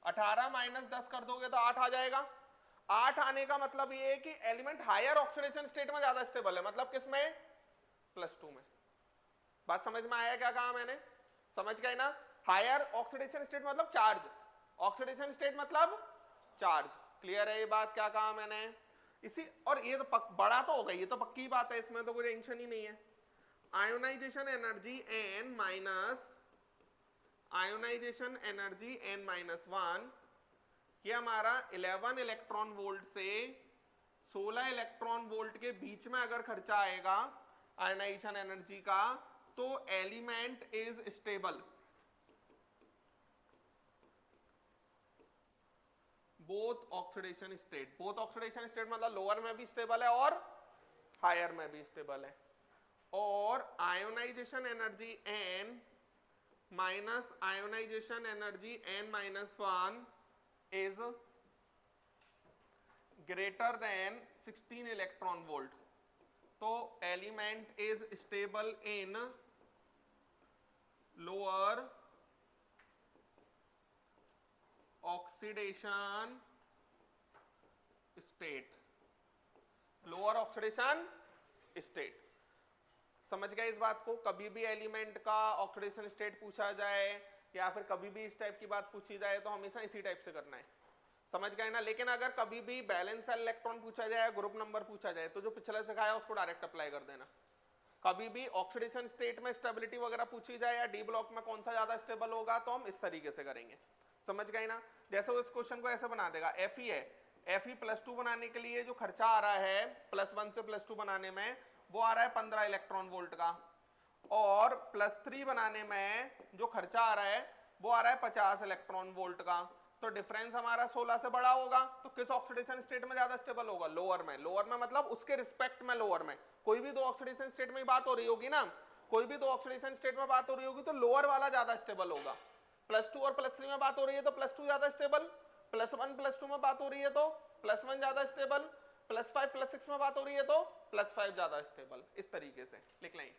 18 - 10 कर दोगे तो 8 आ जाएगा। 8 आने का मतलब ये है कि एलिमेंट हायर ऑक्सीडेशन स्टेट में ज्यादा स्टेबल है, मतलब किसमें, +2 में। बात समझ में आया क्या कहा मैंने, समझ गए ना। हायर ऑक्सीडेशन स्टेट मतलब चार्ज, ऑक्सीडेशन स्टेट मतलब चार्ज। क्लियर है ये बात क्या कहा मैंने इसी, और ये तो बड़ा तो हो गई, ये तो पक्की बात है, इसमें तो कोई टेंशन ही नहीं है। Ionization energy n minus ionization energy n-1, ये हमारा 11 इलेक्ट्रॉन वोल्ट से 16 इलेक्ट्रॉन वोल्ट के बीच में अगर खर्चा आएगा आयोनाइजेशन एनर्जी का, तो element is stable both oxidation state. Both oxidation state मतलब लोअर में भी स्टेबल है और हायर में भी स्टेबल है। और ionization energy n minus ionization energy n-1 is greater than 16 electron volt. तो element is stable in lower oxidation state, lower oxidation state. समझ गए इस बात को। कभी भी एलिमेंट का ऑक्सीडेशन स्टेट पूछा जाए या फिर कभी भी इस टाइप की बात पूछी जाए तो हमेशा इसी टाइप से करना है, समझ गए ना। लेकिन अगर कभी भी बैलेंस इलेक्ट्रॉन पूछा जाए, ग्रुप नंबर पूछा जाए, तो जो पिछले सिखाया उसको डायरेक्ट अप्लाई कर देना। कभी भी ऑक्सीडेशन स्टेट में स्टेबिलिटी वगैरह पूछी जाए या डी ब्लॉक में कौन सा ज्यादा स्टेबल होगा, तो हम इस तरीके से करेंगे, समझ गए ना। जैसे वो इस क्वेश्चन को ऐसे बना देगा, Fe है, Fe +2 बनाने के लिए जो खर्चा आ रहा है +1 से +2 बनाने में, वो आ रहा है 15 इलेक्ट्रॉन वोल्ट का, और +3 बनाने में जो खर्चा आ रहा है वो आ रहा है 50 इलेक्ट्रॉन वोल्ट का। तो डिफरेंस हमारा 16 से बड़ा होगा, तो किस ऑक्सीडेशन स्टेट में ज्यादा स्टेबल होगा, लोअर में। लोअर में मतलब उसके रिस्पेक्ट में लोअर में। कोई भी दो ऑक्सीडेशन स्टेट में बात हो रही होगी ना, कोई भी दो ऑक्सीडेशन स्टेट में बात हो रही होगी तो लोअर वाला ज्यादा स्टेबल होगा। +2 और +3 में बात हो रही है तो +2 ज्यादा स्टेबल, +1 +2 में बात हो रही है तो +1 ज्यादा स्टेबल, +5 +6 में बात हो रही है तो +5 ज्यादा स्टेबल। इस तरीके से लिख लें।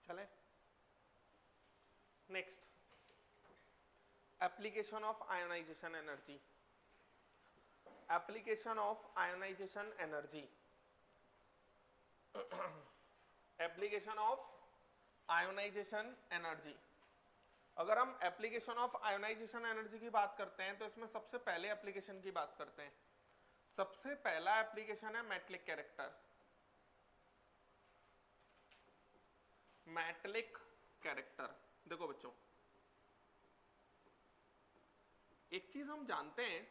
चले next, application of ionization energy. Application of ionization energy, application of ionization energy. अगर हम एप्लीकेशन ऑफ आयोनाइजेशन एनर्जी की बात करते हैं तो इसमें सबसे पहले एप्लीकेशन की बात करते हैं। सबसे पहला एप्लीकेशन है मेटलिक कैरेक्टर। मेटलिक कैरेक्टर, देखो बच्चों एक चीज हम जानते हैं,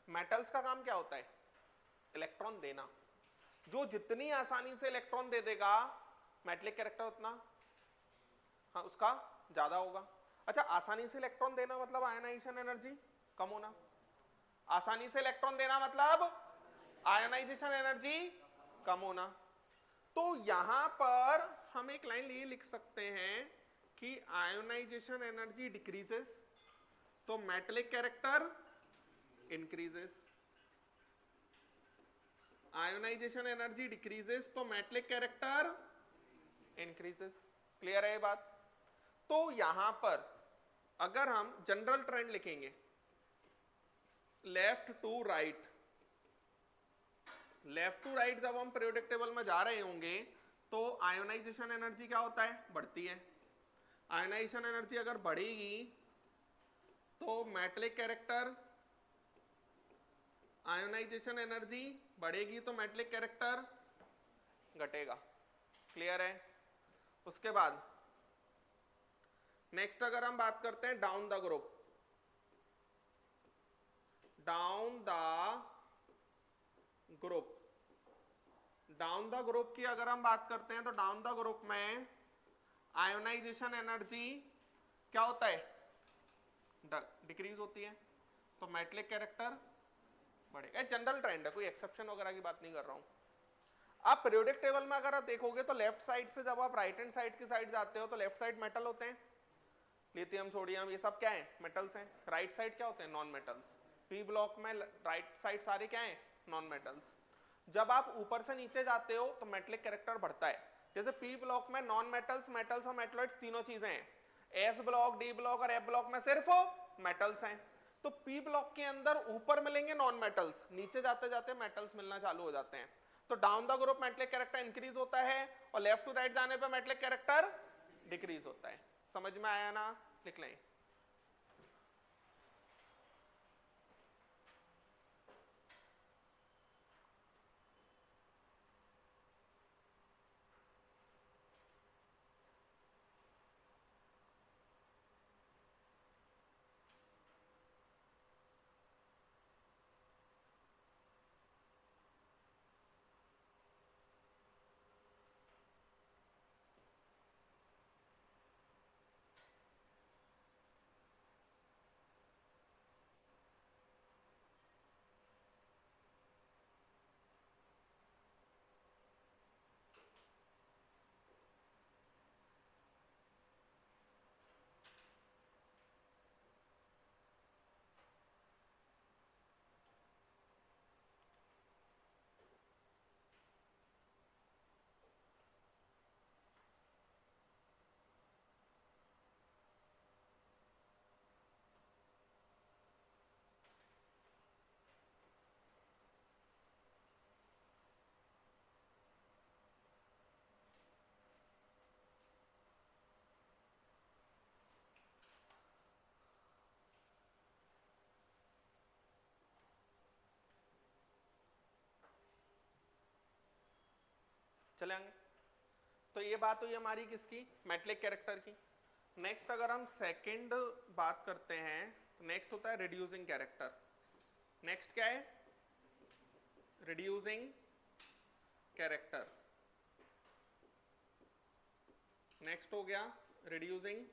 मेटल्स का काम क्या होता है? इलेक्ट्रॉन देना। जो जितनी आसानी से इलेक्ट्रॉन दे देगा मेटलिक कैरेक्टर उतना हाँ उसका ज्यादा होगा। अच्छा, आसानी से इलेक्ट्रॉन देना मतलब आयनाइजेशन एनर्जी कम होना। आसानी से इलेक्ट्रॉन देना मतलब आयनाइजेशन एनर्जी कम होना। तो यहां पर हम एक लाइन ये लिख सकते हैं कि आयोनाइजेशन एनर्जी डिक्रीजेस तो metallic character increases. Ionization energy decreases तो मेटलिक कैरेक्टर इंक्रीजेस। क्लियर है ये बात? तो यहां पर अगर हम जनरल ट्रेंड लिखेंगे left to right, left to right जब हम पीरियोडिक टेबल में जा रहे होंगे तो आयोनाइजेशन एनर्जी क्या होता है? बढ़ती है। आयोनाइजेशन एनर्जी अगर बढ़ेगी तो मेटलिक कैरेक्टर, आयोनाइजेशन एनर्जी बढ़ेगी तो मेटलिक कैरेक्टर घटेगा। क्लियर है? उसके बाद नेक्स्ट अगर हम बात करते हैं down the group, down the group, down the group की अगर हम बात करते हैं तो डाउन द ग्रुप में आयोनाइजेशन एनर्जी क्या होता है? डिक्रीज होती है तो मेटलिक कैरेक्टर बढ़ेगा। जनरल ट्रेंड है, कोई एक्सेप्शन वगैरह की बात नहीं कर रहा हूं। आप पीरियोडिक टेबल में अगर आप देखोगे तो लेफ्ट साइड से जब आप राइट हैंड साइड की साइड जाते हो तो लेफ्ट साइड मेटल होते हैं, लिथियम सोडियम ये सब क्या है? मेटल्स हैं। राइट साइड क्या होते हैं? Non metals. पी ब्लॉक में राइट साइड सारे क्या है? Non metals. जब आप ऊपर से नीचे जाते हो तो मेटलिक कैरेक्टर बढ़ता है। जैसे पी ब्लॉक में नॉन मेटल्स, मेटल्स और मेटलॉइड्स तीनों चीजें हैं। एस ब्लॉक, डी ब्लॉक और एफ ब्लॉक में सिर्फ मेटल्स हैं। तो पी ब्लॉक के अंदर ऊपर मिलेंगे नॉन मेटल्स, नीचे जाते जाते मेटल्स मिलना चालू हो जाते हैं। तो down the group metallic character increase होता है और लेफ्ट टू राइट जाने पर मेटलिक कैरेक्टर डिक्रीज होता है। समझ में आया ना? लिख लें। चले आगे। तो ये बात हुई हमारी किसकी? मेटलिक कैरेक्टर की। नेक्स्ट अगर हम सेकंड बात करते हैं तो नेक्स्ट होता है रिड्यूसिंग कैरेक्टर। नेक्स्ट क्या है? Reducing character. नेक्स्ट हो गया रिड्यूसिंग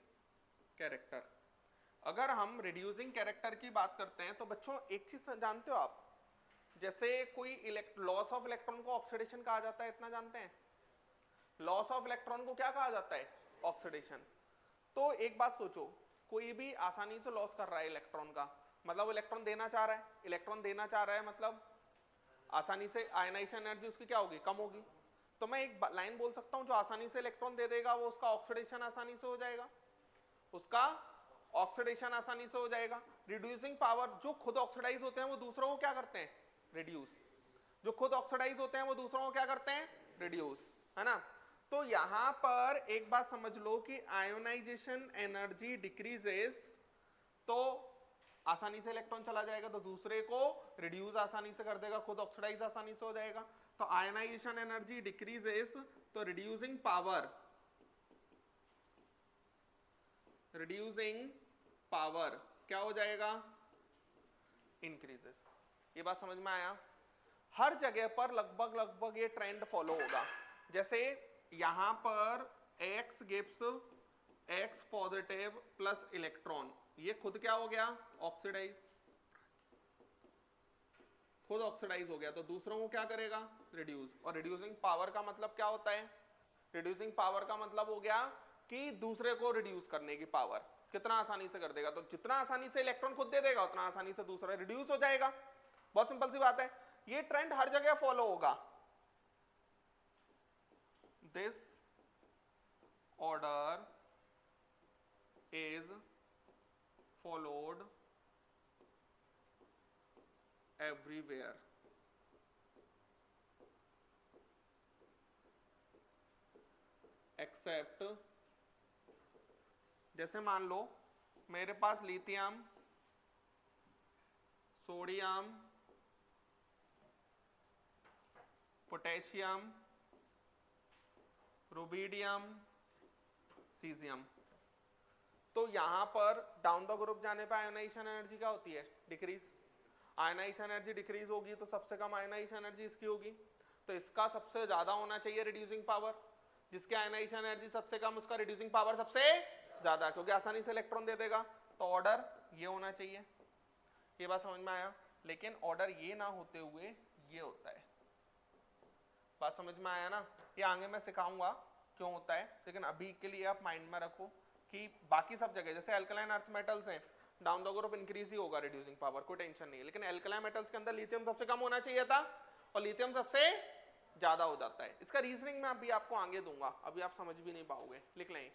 कैरेक्टर। अगर हम रिड्यूसिंग कैरेक्टर की बात करते हैं तो बच्चों एक चीज जानते हो आप, जैसे कोई लॉस ऑफ इलेक्ट्रॉन को ऑक्सीडेशन कहा जाता है, इतना जानते हैं? लॉस ऑफ इलेक्ट्रॉन को क्या कहा जाता है? ऑक्सीडेशन। तो एक बात सोचो, कोई भी आसानी से लॉस कर रहा है इलेक्ट्रॉन का, मतलब इलेक्ट्रॉन देना चाह रहा है, इलेक्ट्रॉन देना चाह रहा है मतलब आसानी से आयनाइजेशन एनर्जी उसकी क्या होगी? कम होगी। तो मैं एक लाइन बोल सकता हूं जो आसानी से इलेक्ट्रॉन दे देगा वो उसका ऑक्सीडेशन आसानी से हो जाएगा, उसका ऑक्सीडेशन आसानी से हो जाएगा। रिड्यूसिंग पावर, जो खुद ऑक्सीडाइज होते हैं वो दूसरों को क्या करते हैं, रिड्यूस। जो खुद ऑक्सीडाइज होते हैं वो दूसरों को क्या करते हैं, रिड्यूस, है ना। तो यहां पर एक बात समझ लो कि आयोनाइजेशन एनर्जी डिक्रीजेस, तो आसानी से इलेक्ट्रॉन चला जाएगा, तो दूसरे को रिड्यूस आसानी से कर देगा, खुद ऑक्सीडाइज आसानी से हो जाएगा। तो आयोनाइजेशन एनर्जी डिक्रीजेस, तो रिड्यूसिंग पावर, रिड्यूसिंग पावर क्या हो जाएगा, इंक्रीजेस। ये बात समझ में आया। हर जगह पर लगभग ये ट्रेंड फॉलो होगा। जैसे यहां पर X gives X positive plus electron, ये खुद क्या हो गया, ऑक्सीडाइज, खुद ऑक्सीडाइज हो गया, तो दूसरों को क्या करेगा, रिड्यूस। और रिड्यूसिंग पावर का मतलब क्या होता है, रिड्यूसिंग पावर का मतलब हो गया कि दूसरे को रिड्यूस करने की पावर कितना आसानी से कर देगा। तो जितना आसानी से इलेक्ट्रॉन खुद दे देगा उतना आसानी से दूसरा रिड्यूस हो जाएगा। बहुत सिंपल सी बात है। ये ट्रेंड हर जगह फॉलो होगा। This order is followed everywhere, except, जैसे मान लो मेरे पास lithium, sodium, potassium, rubidium, caesium. तो यहां पर डाउन द ग्रुप जाने पर आयोनाइजेशन एनर्जी क्या होती है, डिक्रीज। आयोनाइजेशन एनर्जी डिक्रीज होगी तो सबसे कम आयोनाइजेशन एनर्जी इसकी होगी, तो इसका सबसे ज्यादा होना चाहिए रिड्यूसिंग पावर। जिसके आयोनाइजेशन एनर्जी सबसे कम उसका रिड्यूसिंग पावर सबसे ज्यादा, क्योंकि आसानी से इलेक्ट्रॉन दे देगा। तो ऑर्डर ये होना चाहिए। ये बात समझ में आया। लेकिन ऑर्डर ये ना होते हुए ये होता है। बात समझ में आया ना। ये आगे मैं सिखाऊंगा क्यों होता है, लेकिन अभी के लिए आप माइंड में रखो कि बाकी सब जगह जैसे अल्कलाइन अर्थ मेटल्स हैं, डाउन द ग्रुप इंक्रीज ही होगा रिड्यूसिंग पावर, कोई टेंशन नहीं है। लेकिन अल्कलाइन मेटल्स के अंदर लिथियम सबसे कम होना चाहिए था और लिथियम सबसे ज्यादा हो जाता है। इसका रीजनिंग मैं अभी आपको आगे दूंगा, अभी आप समझ भी नहीं पाओगे, लिख लें।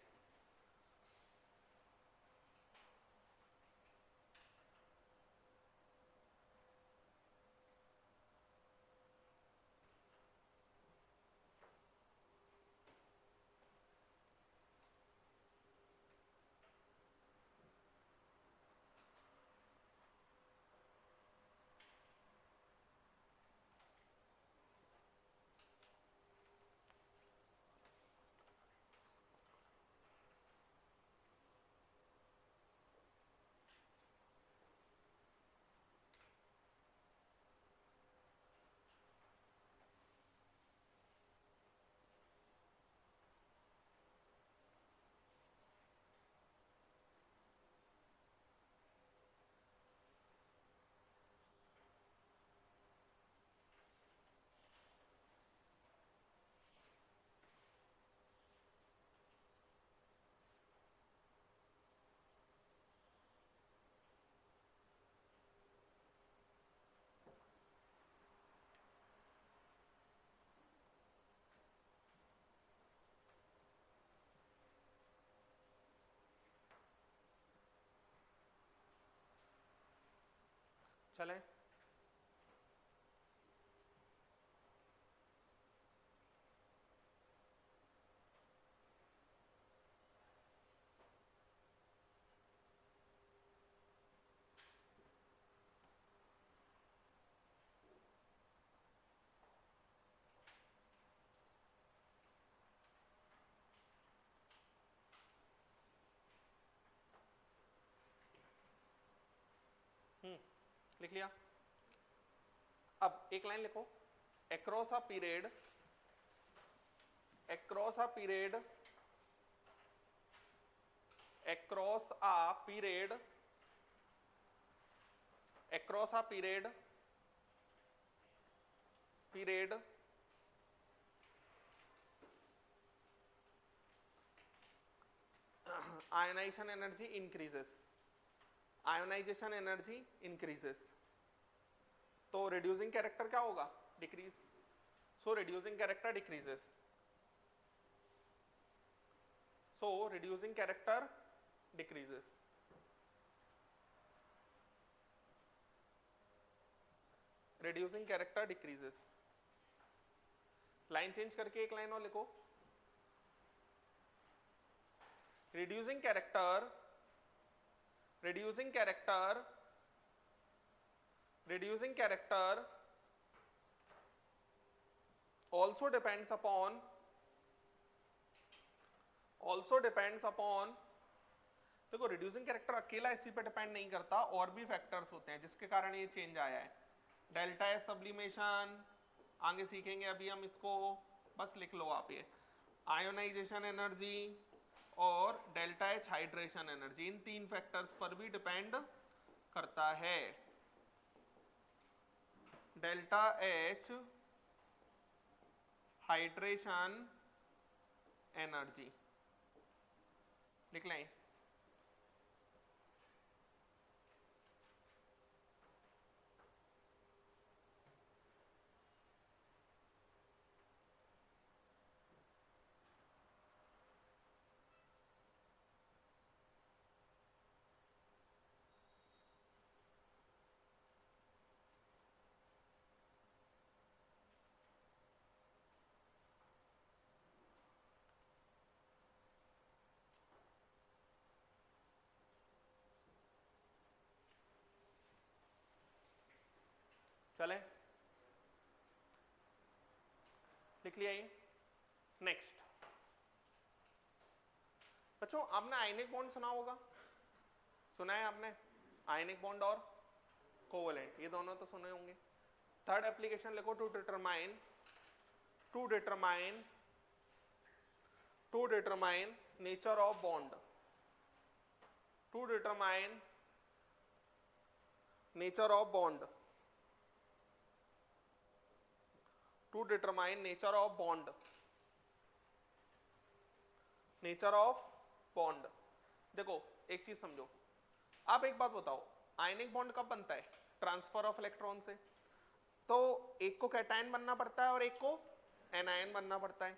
चलें। लिख लिया। अब एक लाइन लिखो, across a period, across a period, across a period, across a period, period ionization energy increases, ionization energy increases, तो reducing character क्या होगा, decrease. So reducing character decreases. So reducing character decreases. Reducing character decreases. Line change करके एक line और लिखो. Reducing character also depends upon देखो reducing character अकेला इसी पे डिपेंड नहीं करता, और भी फैक्टर्स होते हैं जिसके कारण ये चेंज आया है. डेल्टा एस सब्लिमेशन, आगे सीखेंगे, अभी हम इसको बस लिख लो आप ये. आयोनाइजेशन एनर्जी और डेल्टा एच हाइड्रेशन एनर्जी, इन तीन फैक्टर्स पर भी डिपेंड करता है. डेल्टा एच हाइड्रेशन एनर्जी लिख लें. चले, लिख लिया ये. नेक्स्ट बच्चों, आपने आयनिक बॉन्ड सुना होगा, सुना है आपने? आयनिक बॉन्ड और कोवलेंट, ये दोनों तो सुने होंगे. थर्ड एप्लीकेशन लिखो, to determine nature of bond. To determine nature of bond. To determine nature of bond. Nature of bond. देखो एक चीज समझो, आप एक बात बताओ, आयनिक बॉन्ड कब बनता है? ट्रांसफर ऑफ इलेक्ट्रॉन से. तो एक को कैटायन बनना पड़ता है और एक को एनायन बनना पड़ता है.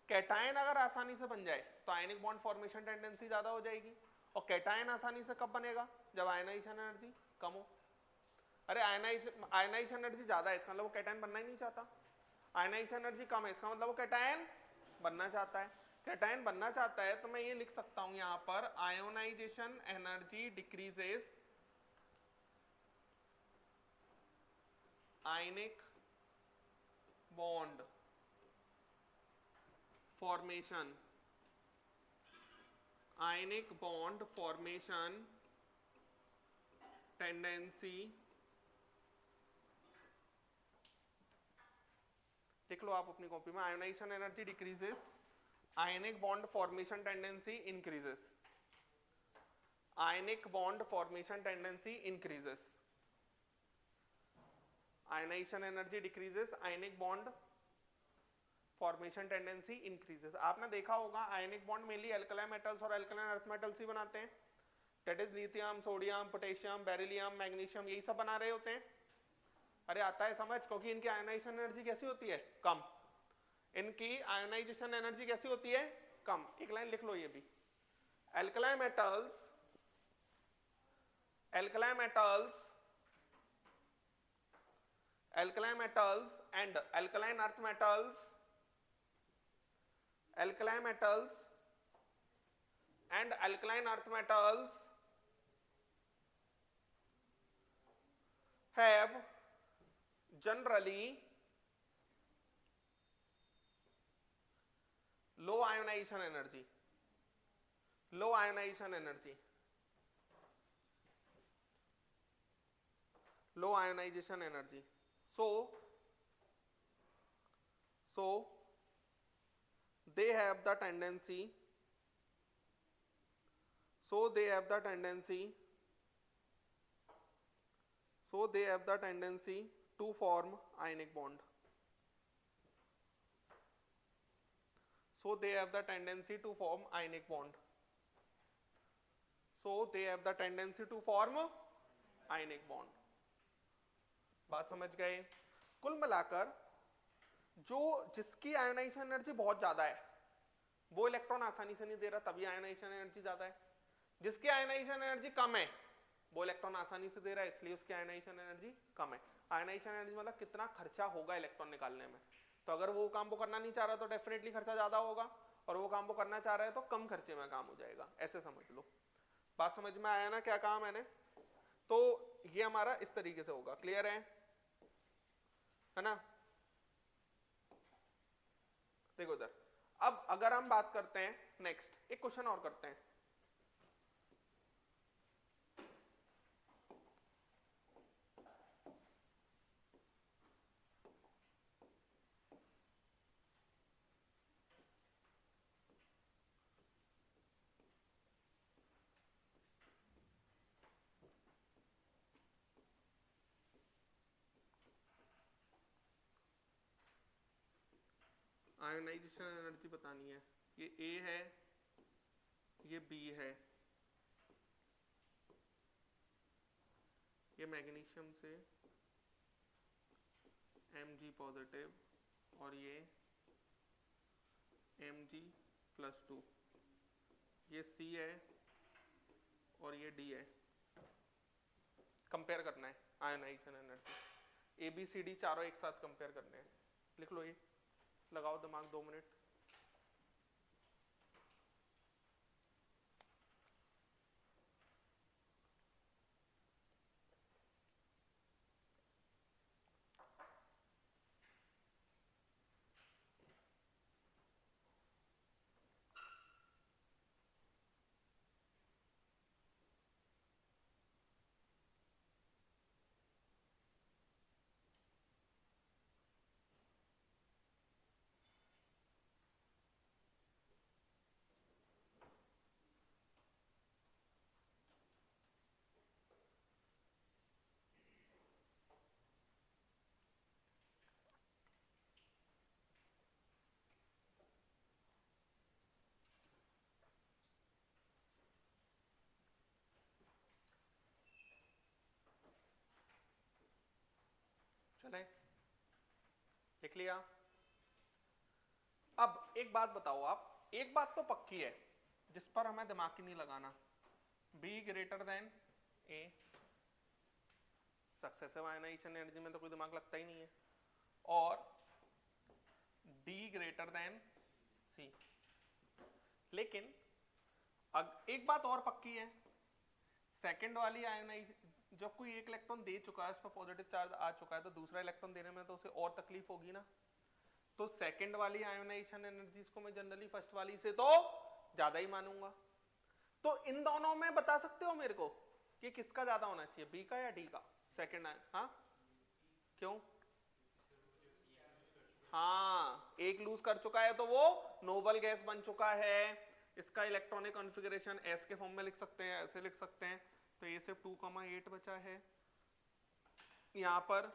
कैटायन अगर आसानी से बन जाए तो आयनिक बॉन्ड फॉर्मेशन टेंडेंसी ज्यादा हो जाएगी, और कैटायन आसानी से कब बनेगा? जब आयनाइजेशन एनर्जी कम हो. अरे आयनाइजेशन एनर्जी ज्यादा है, इसका मतलब वो कैटायन बनना ही नहीं चाहता. आयनाइजेशन एनर्जी कम है, इसका मतलब वो कैटायन बनना चाहता है. कैटायन बनना चाहता है तो मैं ये लिख सकता हूं यहां पर, ionization energy decreases, ionic bond formation, ionic bond formation tendency. लिख लो आप अपनी कॉपी में, ionization energy decreases, ionic bond formation tendency increases. Ionic bond formation tendency increases. Ionization energy decreases, ionic bond formation tendency increases. आपने देखा होगा ionic bond mainly alkaline metals और alkaline earth metals ही बनाते हैं. That is lithium, sodium, potassium, beryllium, magnesium, यही सब बना रहे होते हैं. अरे आता है समझ, क्योंकि इनकी आयोनाइजेशन एनर्जी कैसी होती है? कम. इनकी आयोनाइजेशन एनर्जी कैसी होती है? कम. एक लाइन लिख लो ये भी, alkaline metals and alkaline earth metals, alkaline metals and alkaline earth metals have generally low ionization energy. Low ionization energy. Low ionization energy. So they have the tendency. So they have the tendency to form ionic bond. So they have the tendency to form ionic bond. So they have the tendency to form ionic bond. बात समझ गए? कुल मिलाकर जो जिसकी ionisation energy बहुत ज्यादा है वो इलेक्ट्रॉन आसानी से नहीं दे रहा, तभी आयोनाइजेशन एनर्जी ज्यादा है। जिसकी आयोनाइजेशन एनर्जी कम है वो इलेक्ट्रॉन आसानी से दे रहा है, इसलिए उसकी आयोनाइजेशन एनर्जी कम है। आयोनाइजेशन एनर्जी मतलब कितना खर्चा होगा इलेक्ट्रॉन निकालने में। तो अगर वो काम वो करना नहीं चाह रहा तो डेफिनेटली खर्चा ज्यादा होगा, और वो काम वो करना चाह रहा है तो कम खर्चे में काम हो जाएगा, ऐसे समझ लो। बात समझ में आया ना क्या कहा मैंने? तो ये हमारा इस तरीके से होगा, क्लियर है ना? देखो इधर, अब अगर हम बात करते हैं नेक्स्ट, एक क्वेश्चन और करते हैं। आयोनाइजेशन एनर्जी बतानी है। ये ए है, ये बी है, ये मैग्नीशियम से Mg पॉजिटिव और ये Mg+2, ये C है और ये D है। कंपेयर करना है ionization energy, A B C D चारों एक साथ कंपेयर करने हैं। लिख लो, ये लगाओ दिमाग 2 मिनट। चले, लिख लिया? अब एक बात बताओ आप, एक बात तो पक्की है जिस पर हमें दिमाग ही नहीं लगाना, B greater than A। Successive ionization energy में तो कोई दिमाग लगता ही नहीं है। और D ग्रेटर देन C। लेकिन एक बात और पक्की है, सेकंड वाली आयोनाइजेशन जब कोई एक इलेक्ट्रॉन दे चुका है, उस पर पॉजिटिव चार्ज आ चुका है, तो दूसरा इलेक्ट्रॉन देने में तो उसे और तकलीफ होगी ना। तो सेकंड वाली आयोनाइजेशन एनर्जीज को मैं जनरली फर्स्ट वाली से तो ज्यादा ही मानूंगा। तो इन दोनों में बता सकते हो मेरे को कि किसका ज्यादा होना चाहिए, बी का या डी का? सेकंड आयन, हाँ क्यों? हाँ, एक लूज कर चुका है तो वो नोबल गैस बन चुका है। इसका इलेक्ट्रॉनिक कॉन्फ़िगरेशन एस के फॉर्म में लिख सकते हैं, ऐसे लिख सकते हैं। तो ये सिर्फ 2,8 बचा है, यहाँ पर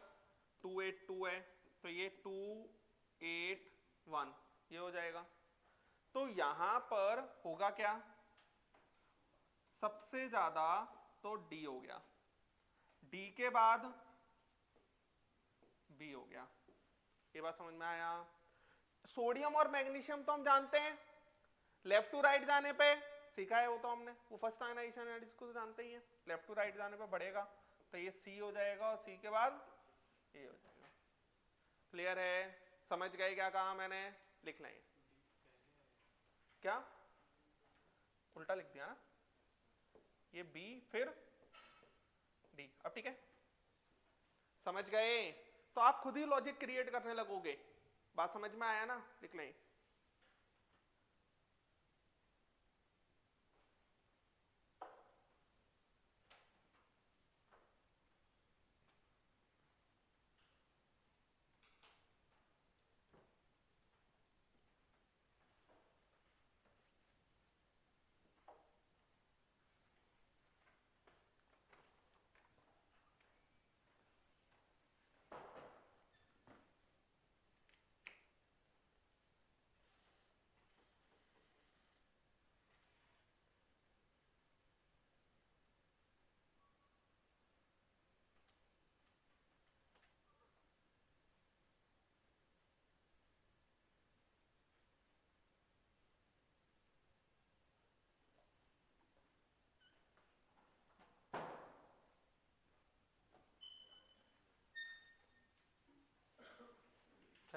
282 है, तो ये 281 ये हो जाएगा। तो यहां पर होगा क्या, सबसे ज्यादा तो डी हो गया, डी के बाद बी हो गया। ये बात समझ में आया? सोडियम और मैग्नीशियम तो हम जानते हैं, लेफ्ट टू राइट जाने पे सीखा है वो तो हमने, वो फर्स्ट आयोनाइजेशन एनर्जी को तो जानते ही है, लेफ्ट टू राइट जाने पे बढ़ेगा। तो ये सी हो जाएगा और सी के बाद ये हो जाएगा। क्लियर है? समझ गए क्या कहा मैंने? लिख लें, क्या उल्टा लिख दिया ना, ये बी फिर डी। अब ठीक है, समझ गए? तो आप खुद ही लॉजिक क्रिएट करने लगोगे। बात समझ में आया ना? लिख लें।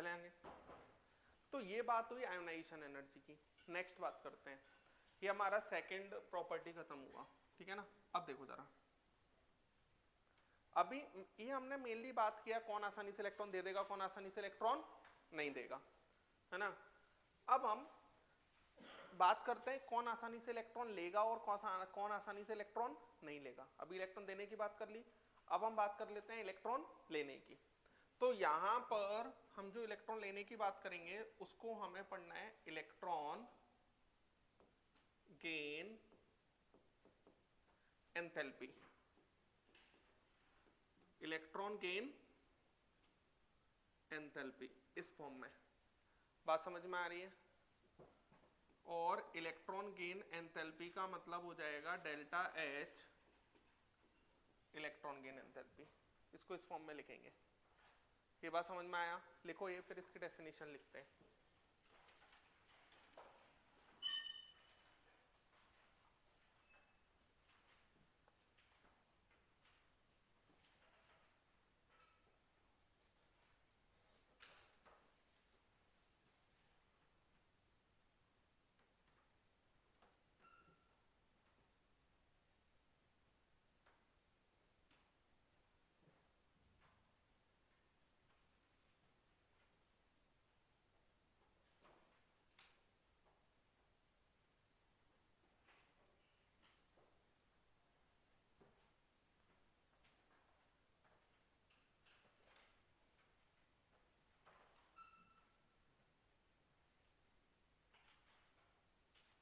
चले आएंगे। तो ये बात हुई आयोनाइजेशन एनर्जी की। नेक्स्ट बात करते हैं, ये हमारा सेकंड प्रॉपर्टी खत्म हुआ, ठीक है ना। अब देखो जरा, अभी ये हमने मेनली बात किया कौन आसानी से इलेक्ट्रॉन दे देगा, कौन आसानी से इलेक्ट्रॉन नहीं देगा, है ना। अब हम बात करते हैं कौन आसानी से इलेक्ट्रॉन लेगा और कौन आसानी से इलेक्ट्रॉन नहीं लेगा। अभी इलेक्ट्रॉन देने की बात कर ली, अब हम बात कर लेते हैं इलेक्ट्रॉन लेने की। तो यहां पर हम जो इलेक्ट्रॉन लेने की बात करेंगे उसको हमें पढ़ना है electron gain enthalpy. Electron gain enthalpy इस फॉर्म में, बात समझ में आ रही है। और इलेक्ट्रॉन गेन एंथैल्पी का मतलब हो जाएगा delta H electron gain enthalpy, इसको इस फॉर्म में लिखेंगे। ये बात समझ में आया, लिखो ये, फिर इसकी डेफिनेशन लिखते हैं।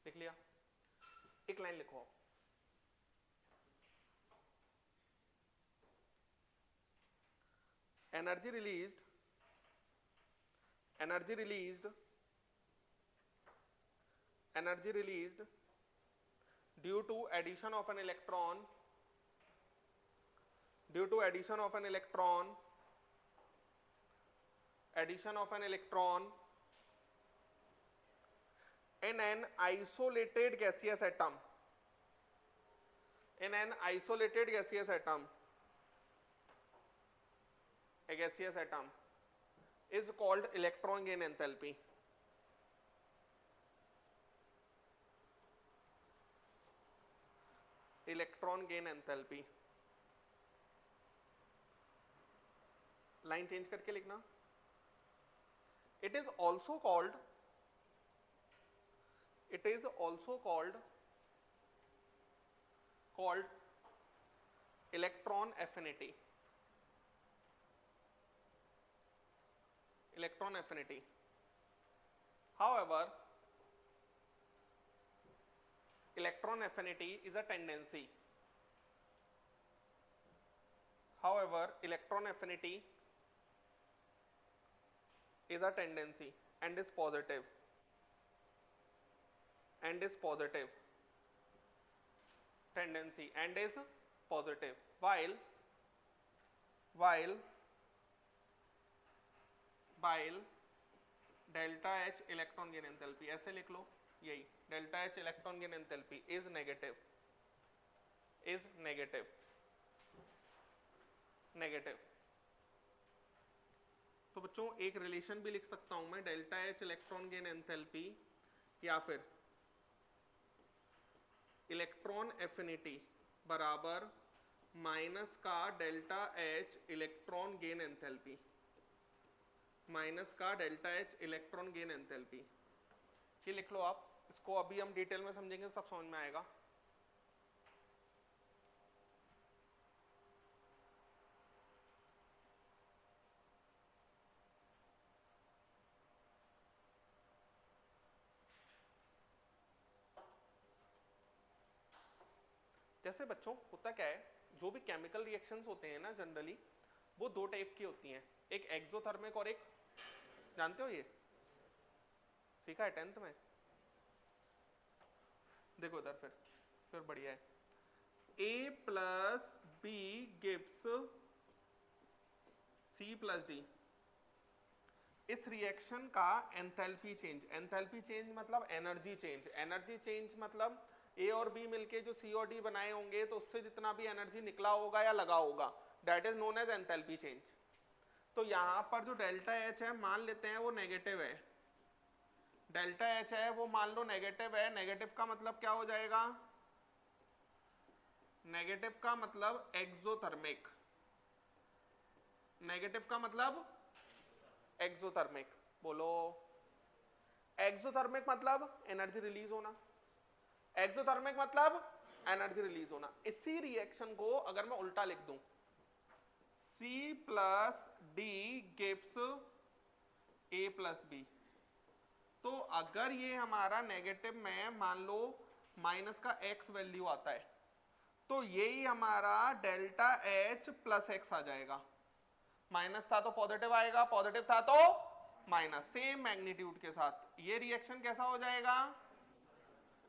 लिख लिया, एक लाइन लिखो। Energy released due to addition of an electron in an isolated gaseous atom, a gaseous atom is called electron gain enthalpy. Electron gain enthalpy, line change करके लिखना। It is also called electron affinity. However, electron affinity is a tendency. And is positive. Tendency and is positive. While delta H electron gain enthalpy, ऐसे लिख लो, यही delta H electron gain enthalpy is negative. तो बच्चों एक relation भी लिख सकता हूं मैं, delta H electron gain enthalpy या फिर इलेक्ट्रॉन एफिनिटी बराबर माइनस का delta H electron gain enthalpy, ये लिख लो आप। इसको अभी हम डिटेल में समझेंगे, सब समझ में आएगा। जैसे बच्चों होता क्या है, जो भी केमिकल रिएक्शंस होते हैं ना जनरली, वो दो टाइप की होती हैं, एक एक्सोथर्मिक और एक, जानते हो ये, सीखा है 10th में। देखो इधर फिर बढ़िया है। A plus B gives C plus D. इस रिएक्शन का एंथैल्पी चेंज मतलब एनर्जी चेंज मतलब A और B मिलके जो C और D बनाए होंगे तो उससे जितना भी एनर्जी निकला होगा या लगा होगा, that is known as enthalpy change. तो यहां पर जो डेल्टा एच है मान लेते हैं वो नेगेटिव है, डेल्टा एच है वो मान लो नेगेटिव है। नेगेटिव का मतलब क्या हो जाएगा, नेगेटिव का मतलब एक्सोथर्मिक, नेगेटिव का मतलब एक्सोथर्मिक, बोलो एक्सोथर्मिक मतलब एनर्जी रिलीज होना, एक्सोथर्मिक मतलब एनर्जी रिलीज होना। इसी रिएक्शन को अगर मैं उल्टा लिख दूं, C plus D gives A plus B, तो अगर ये हमारा नेगेटिव में मान लो माइनस का x वैल्यू आता है, तो यही हमारा डेल्टा H प्लस एक्स आ जाएगा। माइनस था तो पॉजिटिव आएगा, पॉजिटिव था तो माइनस, सेम मैग्नीट्यूड के साथ। ये रिएक्शन कैसा हो जाएगा,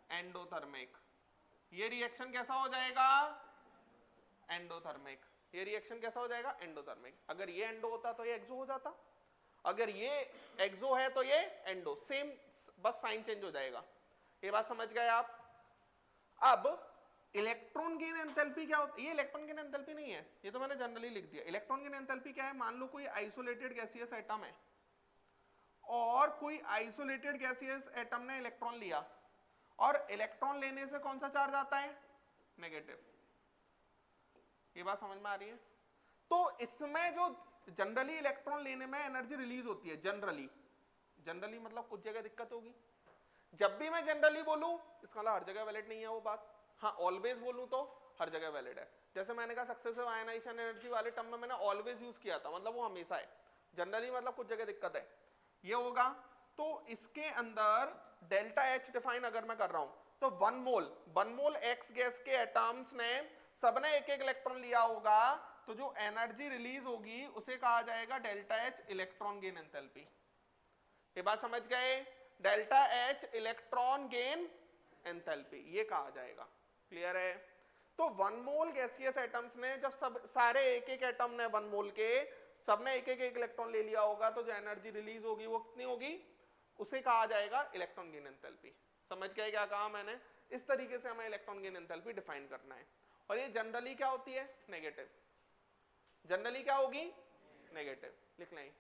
एंडोथर्मिक। ये रिएक्शन कैसा हो जाएगा, एंडोथर्मिक। ये रिएक्शन कैसा हो जाएगा, एंडोथर्मिक। अगर ये एंडो होता तो ये एक्सो हो जाता, अगर ये एक्सो है तो ये एंडो, सेम, बस साइन चेंज हो जाएगा। ये बात समझ गए आप। अब इलेक्ट्रॉन गेन एंथैल्पी क्या होती है, ये इलेक्ट्रॉन गेन एंथैल्पी नहीं है, ये तो मैंने जनरली लिख दिया। इलेक्ट्रॉन गेन एंथैल्पी क्या है, मान लो कोई आइसोलेटेड गैसियस एटम है और कोई आइसोलेटेड गैसियस एटम ने इलेक्ट्रॉन लिया, और इलेक्ट्रॉन लेने से कौन सा चार्ज आता है, नेगेटिव। ये बात समझ में आ रही है। तो इसमें जो जनरली इलेक्ट्रॉन लेने में एनर्जी रिलीज होती है, जनरली, जनरली मतलब कुछ जगह दिक्कत होगी। जब भी मैं जनरली बोलूं इसका मतलब हर जगह वैलिड नहीं है वो बात। हाँ, ऑलवेज बोलूं तो हर जगह वैलिड है। जैसे मैंने कहा सक्सेसिव आयनाइजेशन एनर्जी वाले टर्म में मैंने ऑलवेज यूज किया था, मतलब वो हमेशा है। जनरली मतलब कुछ जगह दिक्कत है, ये होगा। तो इसके अंदर डेल्टा एच डिफाइन अगर मैं कर रहा हूं तो 1 मोल एक्स गैस के एटम्स ने सबने एक एक इलेक्ट्रॉन लिया होगा, तो जो एनर्जी रिलीज होगी उसे कहा जाएगा delta H electron gain enthalpy. ये बात समझ गए, delta H electron gain enthalpy ये कहा जाएगा। क्लियर है। तो 1 मोल गैसियस एटम्स ने जब सब सारे एक एक एटम ने 1 मोल के सबने एक एक इलेक्ट्रॉन ले लिया होगा, तो जो एनर्जी रिलीज होगी वो कितनी होगी, उसे कहा जाएगा इलेक्ट्रॉन गेन एंथैल्पी। समझ गए क्या कहा मैंने। इस तरीके से हमें इलेक्ट्रॉन गेन एंथैल्पी डिफाइन करना है। और ये जनरली क्या होती है, नेगेटिव। जनरली क्या होगी, नेगेटिव। लिख लें,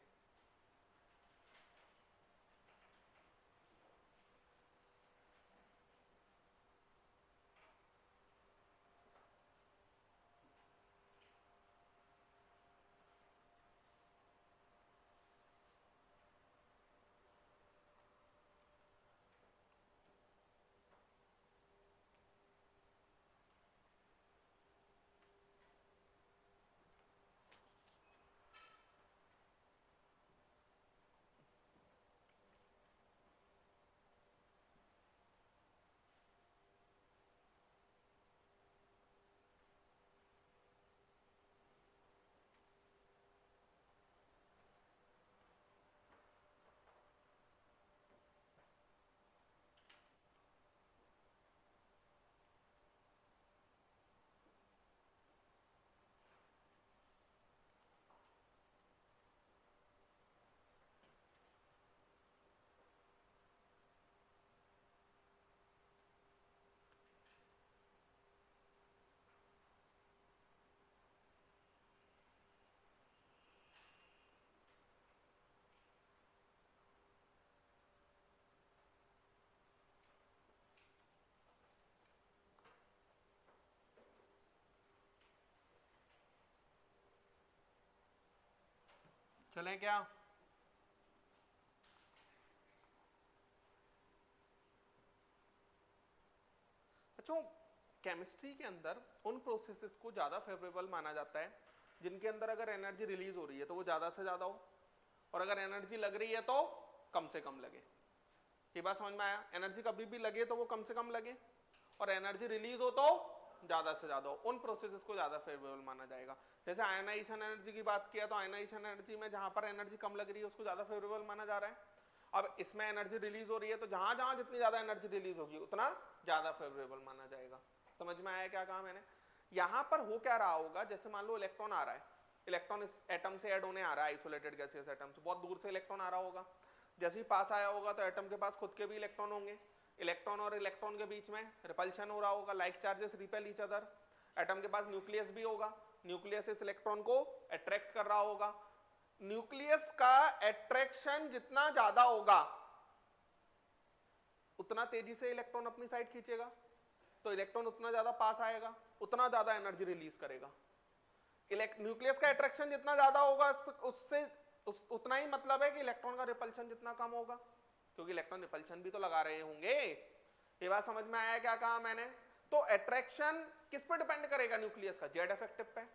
चलें क्या। अच्छा, केमिस्ट्री के अंदर उन प्रोसेसेस को ज्यादा फेवरेबल माना जाता है जिनके अंदर अगर एनर्जी रिलीज हो रही है तो वो ज्यादा से ज्यादा हो, और अगर एनर्जी लग रही है तो कम से कम लगे। ये बात समझ में आया। एनर्जी कभी भी लगे तो वो कम से कम लगे, और एनर्जी रिलीज हो तो ज्यादा से ज्यादा हो। उन प्रोसेसेस को ज्यादा फेवरेबल माना जाएगा। जैसे आयनाइजेशन एनर्जी की बात किया तो आयनाइजेशन एनर्जी में जहां पर एनर्जी कम लग रही है उसको ज्यादा फेवरेबल माना जा रहा है। अब इसमें एनर्जी रिलीज हो रही है तो जहां जहां जितनी ज्यादा एनर्जी रिलीज होगी उतना ज्यादा फेवरेबल माना जाएगा। समझ में आया क्या कहा मैंने। यहां पर हो क्या रहा होगा, जैसे मान लो इलेक्ट्रॉन आ रहा है, इलेक्ट्रॉन इस एटम से ऐड होने आ रहा है, आइसोलेटेड गैसियस एटम से बहुत दूर से इलेक्ट्रॉन आ रहा होगा। जैसे ही पास आया होगा तो एटम के पास खुद के भी इलेक्ट्रॉन होंगे, इलेक्ट्रॉन और इलेक्ट्रॉन के बीच में रिपल्शन हो रहा होगा, like charges repel each other. Atom के पास न्यूक्लियस भी होगा, न्यूक्लियस इस इलेक्ट्रॉन को अट्रैक्ट कर रहा होगा। न्यूक्लियस का एट्रैक्शन जितना ज्यादा होगा उतना तेजी से इलेक्ट्रॉन अपनी साइड खींचेगा, तो इलेक्ट्रॉन उतना ज्यादा पास आएगा, उतना ज्यादा एनर्जी रिलीज करेगा। न्यूक्लियस का एट्रैक्शन जितना ज्यादा होगा उससे उतना ही मतलब है कि इलेक्ट्रॉन का रिपल्शन जितना कम होगा, क्योंकि इलेक्ट्रॉन रिपल्शन भी तो लगा रहे होंगे। ये बात समझ में आया क्या कहा मैंने? तो अट्रैक्शन किस पे डिपेंड करेगा न्यूक्लियस का? जेड इफेक्टिव पे।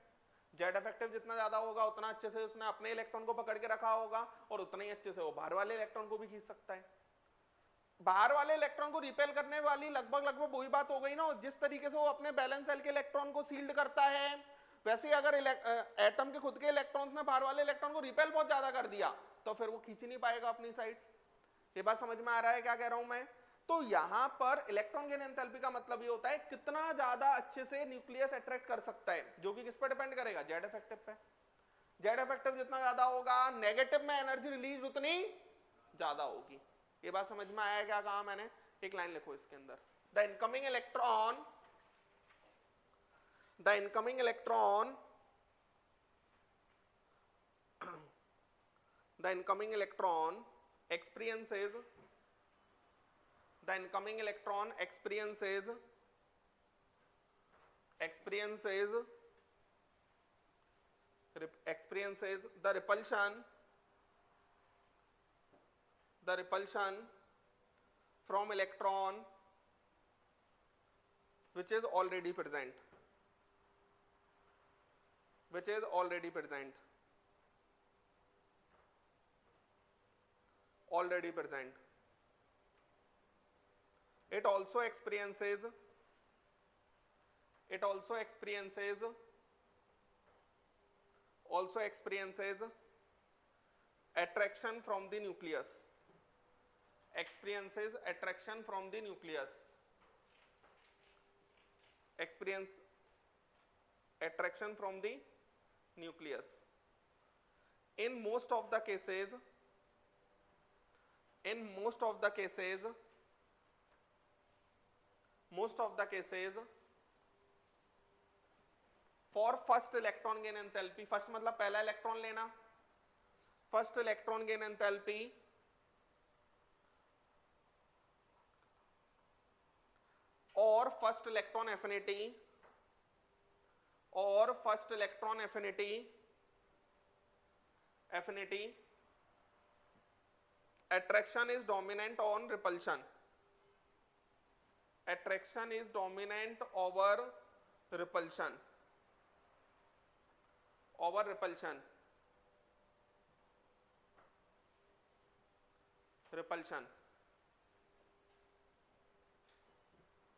जेड इफेक्टिव जितना ज्यादा होगा उतना अच्छे से उसने अपने इलेक्ट्रॉन को पकड़ के रखा होगा और उतना ही अच्छे से वो बाहर वाले इलेक्ट्रॉन को भी खींच सकता है। बाहर वाले इलेक्ट्रॉन को रिपेल करने वाली लगभग वही बात हो गई ना, जिस तरीके से वो अपने बैलेंस सेल के इलेक्ट्रॉन को सील्ड करता है, वैसे ही अगर एटम के खुद के इलेक्ट्रॉन्स ने बाहर वाले इलेक्ट्रॉन को रिपेल बहुत ज्यादा कर दिया तो फिर वो खींच ही नहीं पाएगा अपनी साइड। ये बात समझ में आ रहा है क्या कह रहा हूं मैं? तो यहां पर इलेक्ट्रॉन गेन एंथैल्पी का मतलब ये होता है कितना ज्यादा अच्छे से न्यूक्लियस अट्रैक्ट कर सकता है, जो कि किस पर डिपेंड करेगा? जेड इफेक्टिव पे। जेड इफेक्टिव जितना ज्यादा होगा नेगेटिव में एनर्जी रिलीज उतनी ज्यादा होगी। ये बात समझ में आया क्या कहा मैंने? एक लाइन लिखो इसके अंदर, the incoming electron the incoming electron the incoming electron experiences the incoming electron experiences the repulsion from electron which is already present, already present. It also experiences attraction from the nucleus, experience attraction from the nucleus. In most of the cases for first electron gain enthalpy, first मतलब पहला electron लेना, first electron gain enthalpy और first electron affinity attraction is dominant on repulsion. Attraction is dominant over repulsion.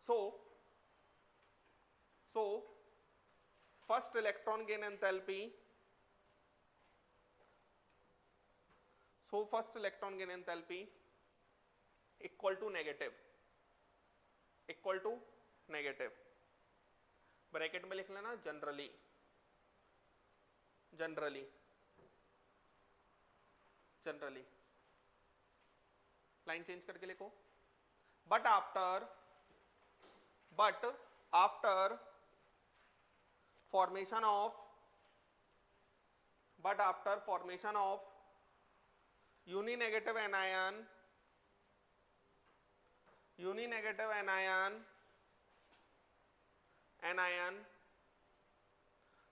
So first electron gain enthalpy equal to negative, bracket में लिख लेना generally line change करके लिखो, but after formation of uninegative anion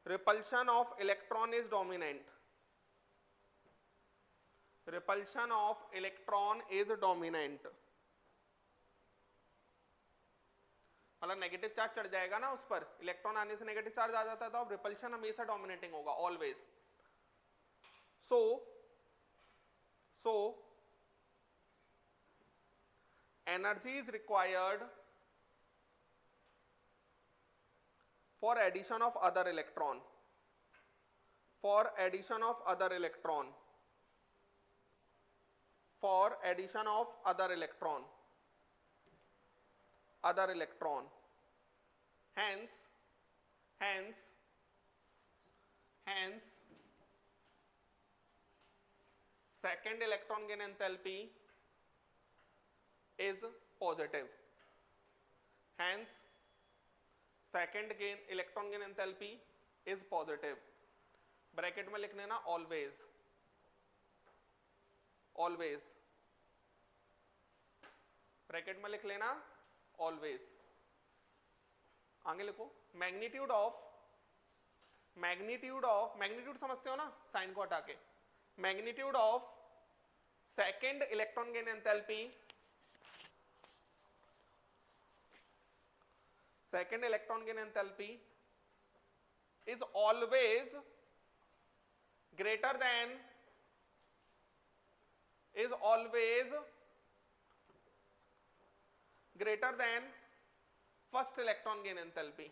repulsion of electron is dominant. मतलब negative charge चढ़ जाएगा ना उस पर, इलेक्ट्रॉन आने से नेगेटिव चार्ज आ जाता है, तो अब रिपल्शन हमेशा डोमिनेटिंग होगा, always. So energy is required for addition of other electron, hence second electron gain enthalpy is positive. Electron gain enthalpy is positive. Bracket में लिख लेना always. ऑलवेज, ब्रैकेट में लिख लेना ऑलवेज। आगे लिखो मैग्नीट्यूड मैग्नीट्यूड समझते हो ना, साइन को हटा के, magnitude of second electron gain enthalpy, second electron gain enthalpy is always greater than first electron gain enthalpy,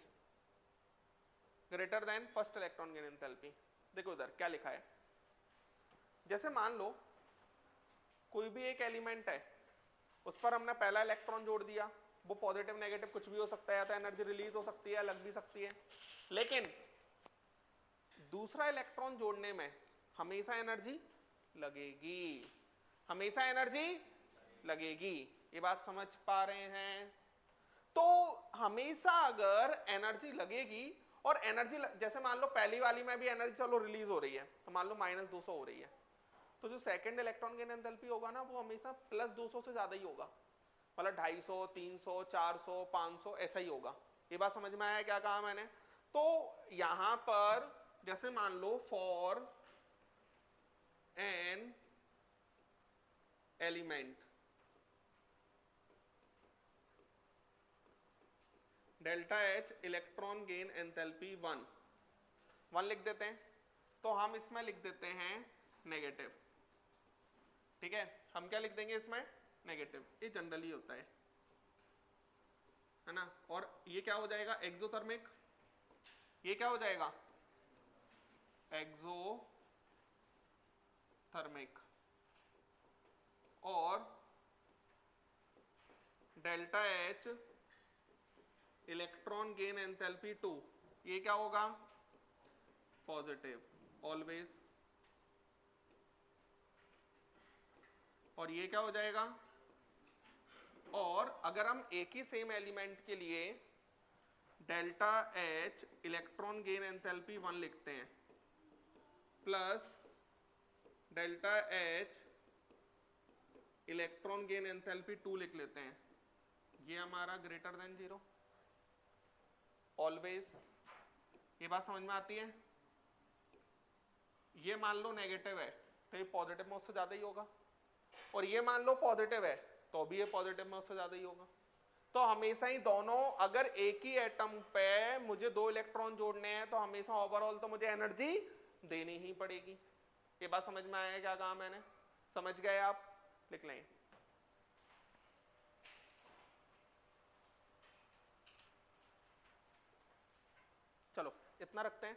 greater than first electron gain enthalpy। देखो इधर क्या लिखा है, जैसे मान लो कोई भी एक एलिमेंट है, उस पर हमने पहला इलेक्ट्रॉन जोड़ दिया, वो पॉजिटिव नेगेटिव कुछ भी हो सकता है, या तो एनर्जी रिलीज हो सकती है, लग भी सकती है, लेकिन दूसरा इलेक्ट्रॉन जोड़ने में हमेशा एनर्जी लगेगी, हमेशा एनर्जी लगेगी। ये बात समझ पा रहे हैं? तो हमेशा अगर एनर्जी लगेगी, और एनर्जी जैसे मान लो पहली वाली में भी एनर्जी चलो रिलीज हो रही है, तो मान लो -200 हो रही है, तो जो सेकंड इलेक्ट्रॉन गेन एंथैल्पी होगा ना, वो हमेशा +200 से ज्यादा ही होगा, मतलब 250, 300, 400, 500 ऐसा ही होगा। ये बात समझ में आया क्या कहा मैंने? तो यहां पर जैसे मान लो for N element delta H electron gain enthalpy 1 लिख देते हैं, तो हम इसमें लिख देते हैं नेगेटिव। ठीक है, हम क्या लिख देंगे इसमें? नेगेटिव। ये जनरली होता है ना। और ये क्या हो जाएगा? एक्सोथर्मिक। ये क्या हो जाएगा? एक्सोथर्मिक। और delta H electron gain enthalpy 2, ये क्या होगा? Positive always. और ये क्या हो जाएगा? और अगर हम एक ही सेम एलिमेंट के लिए delta H electron gain enthalpy 1 लिखते हैं plus delta H electron gain enthalpy 2 लिख लेते हैं, ये हमारा ग्रेटर देन 0 ऑलवेज। ये बात समझ में आती है? ये मान लो नेगेटिव है तो ये पॉजिटिव में उससे ज्यादा ही होगा, और ये मान लो पॉजिटिव है तो भी ये पॉजिटिव में उससे ज्यादा ही होगा। तो हमेशा ही दोनों, अगर एक ही एटम पे मुझे 2 इलेक्ट्रॉन जोड़ने हैं, तो हमेशा ओवरऑल तो मुझे एनर्जी देनी ही पड़ेगी। ये बात समझ में आया क्या कहा मैंने? समझ गए आप? लिख लें। चलो इतना रखते हैं।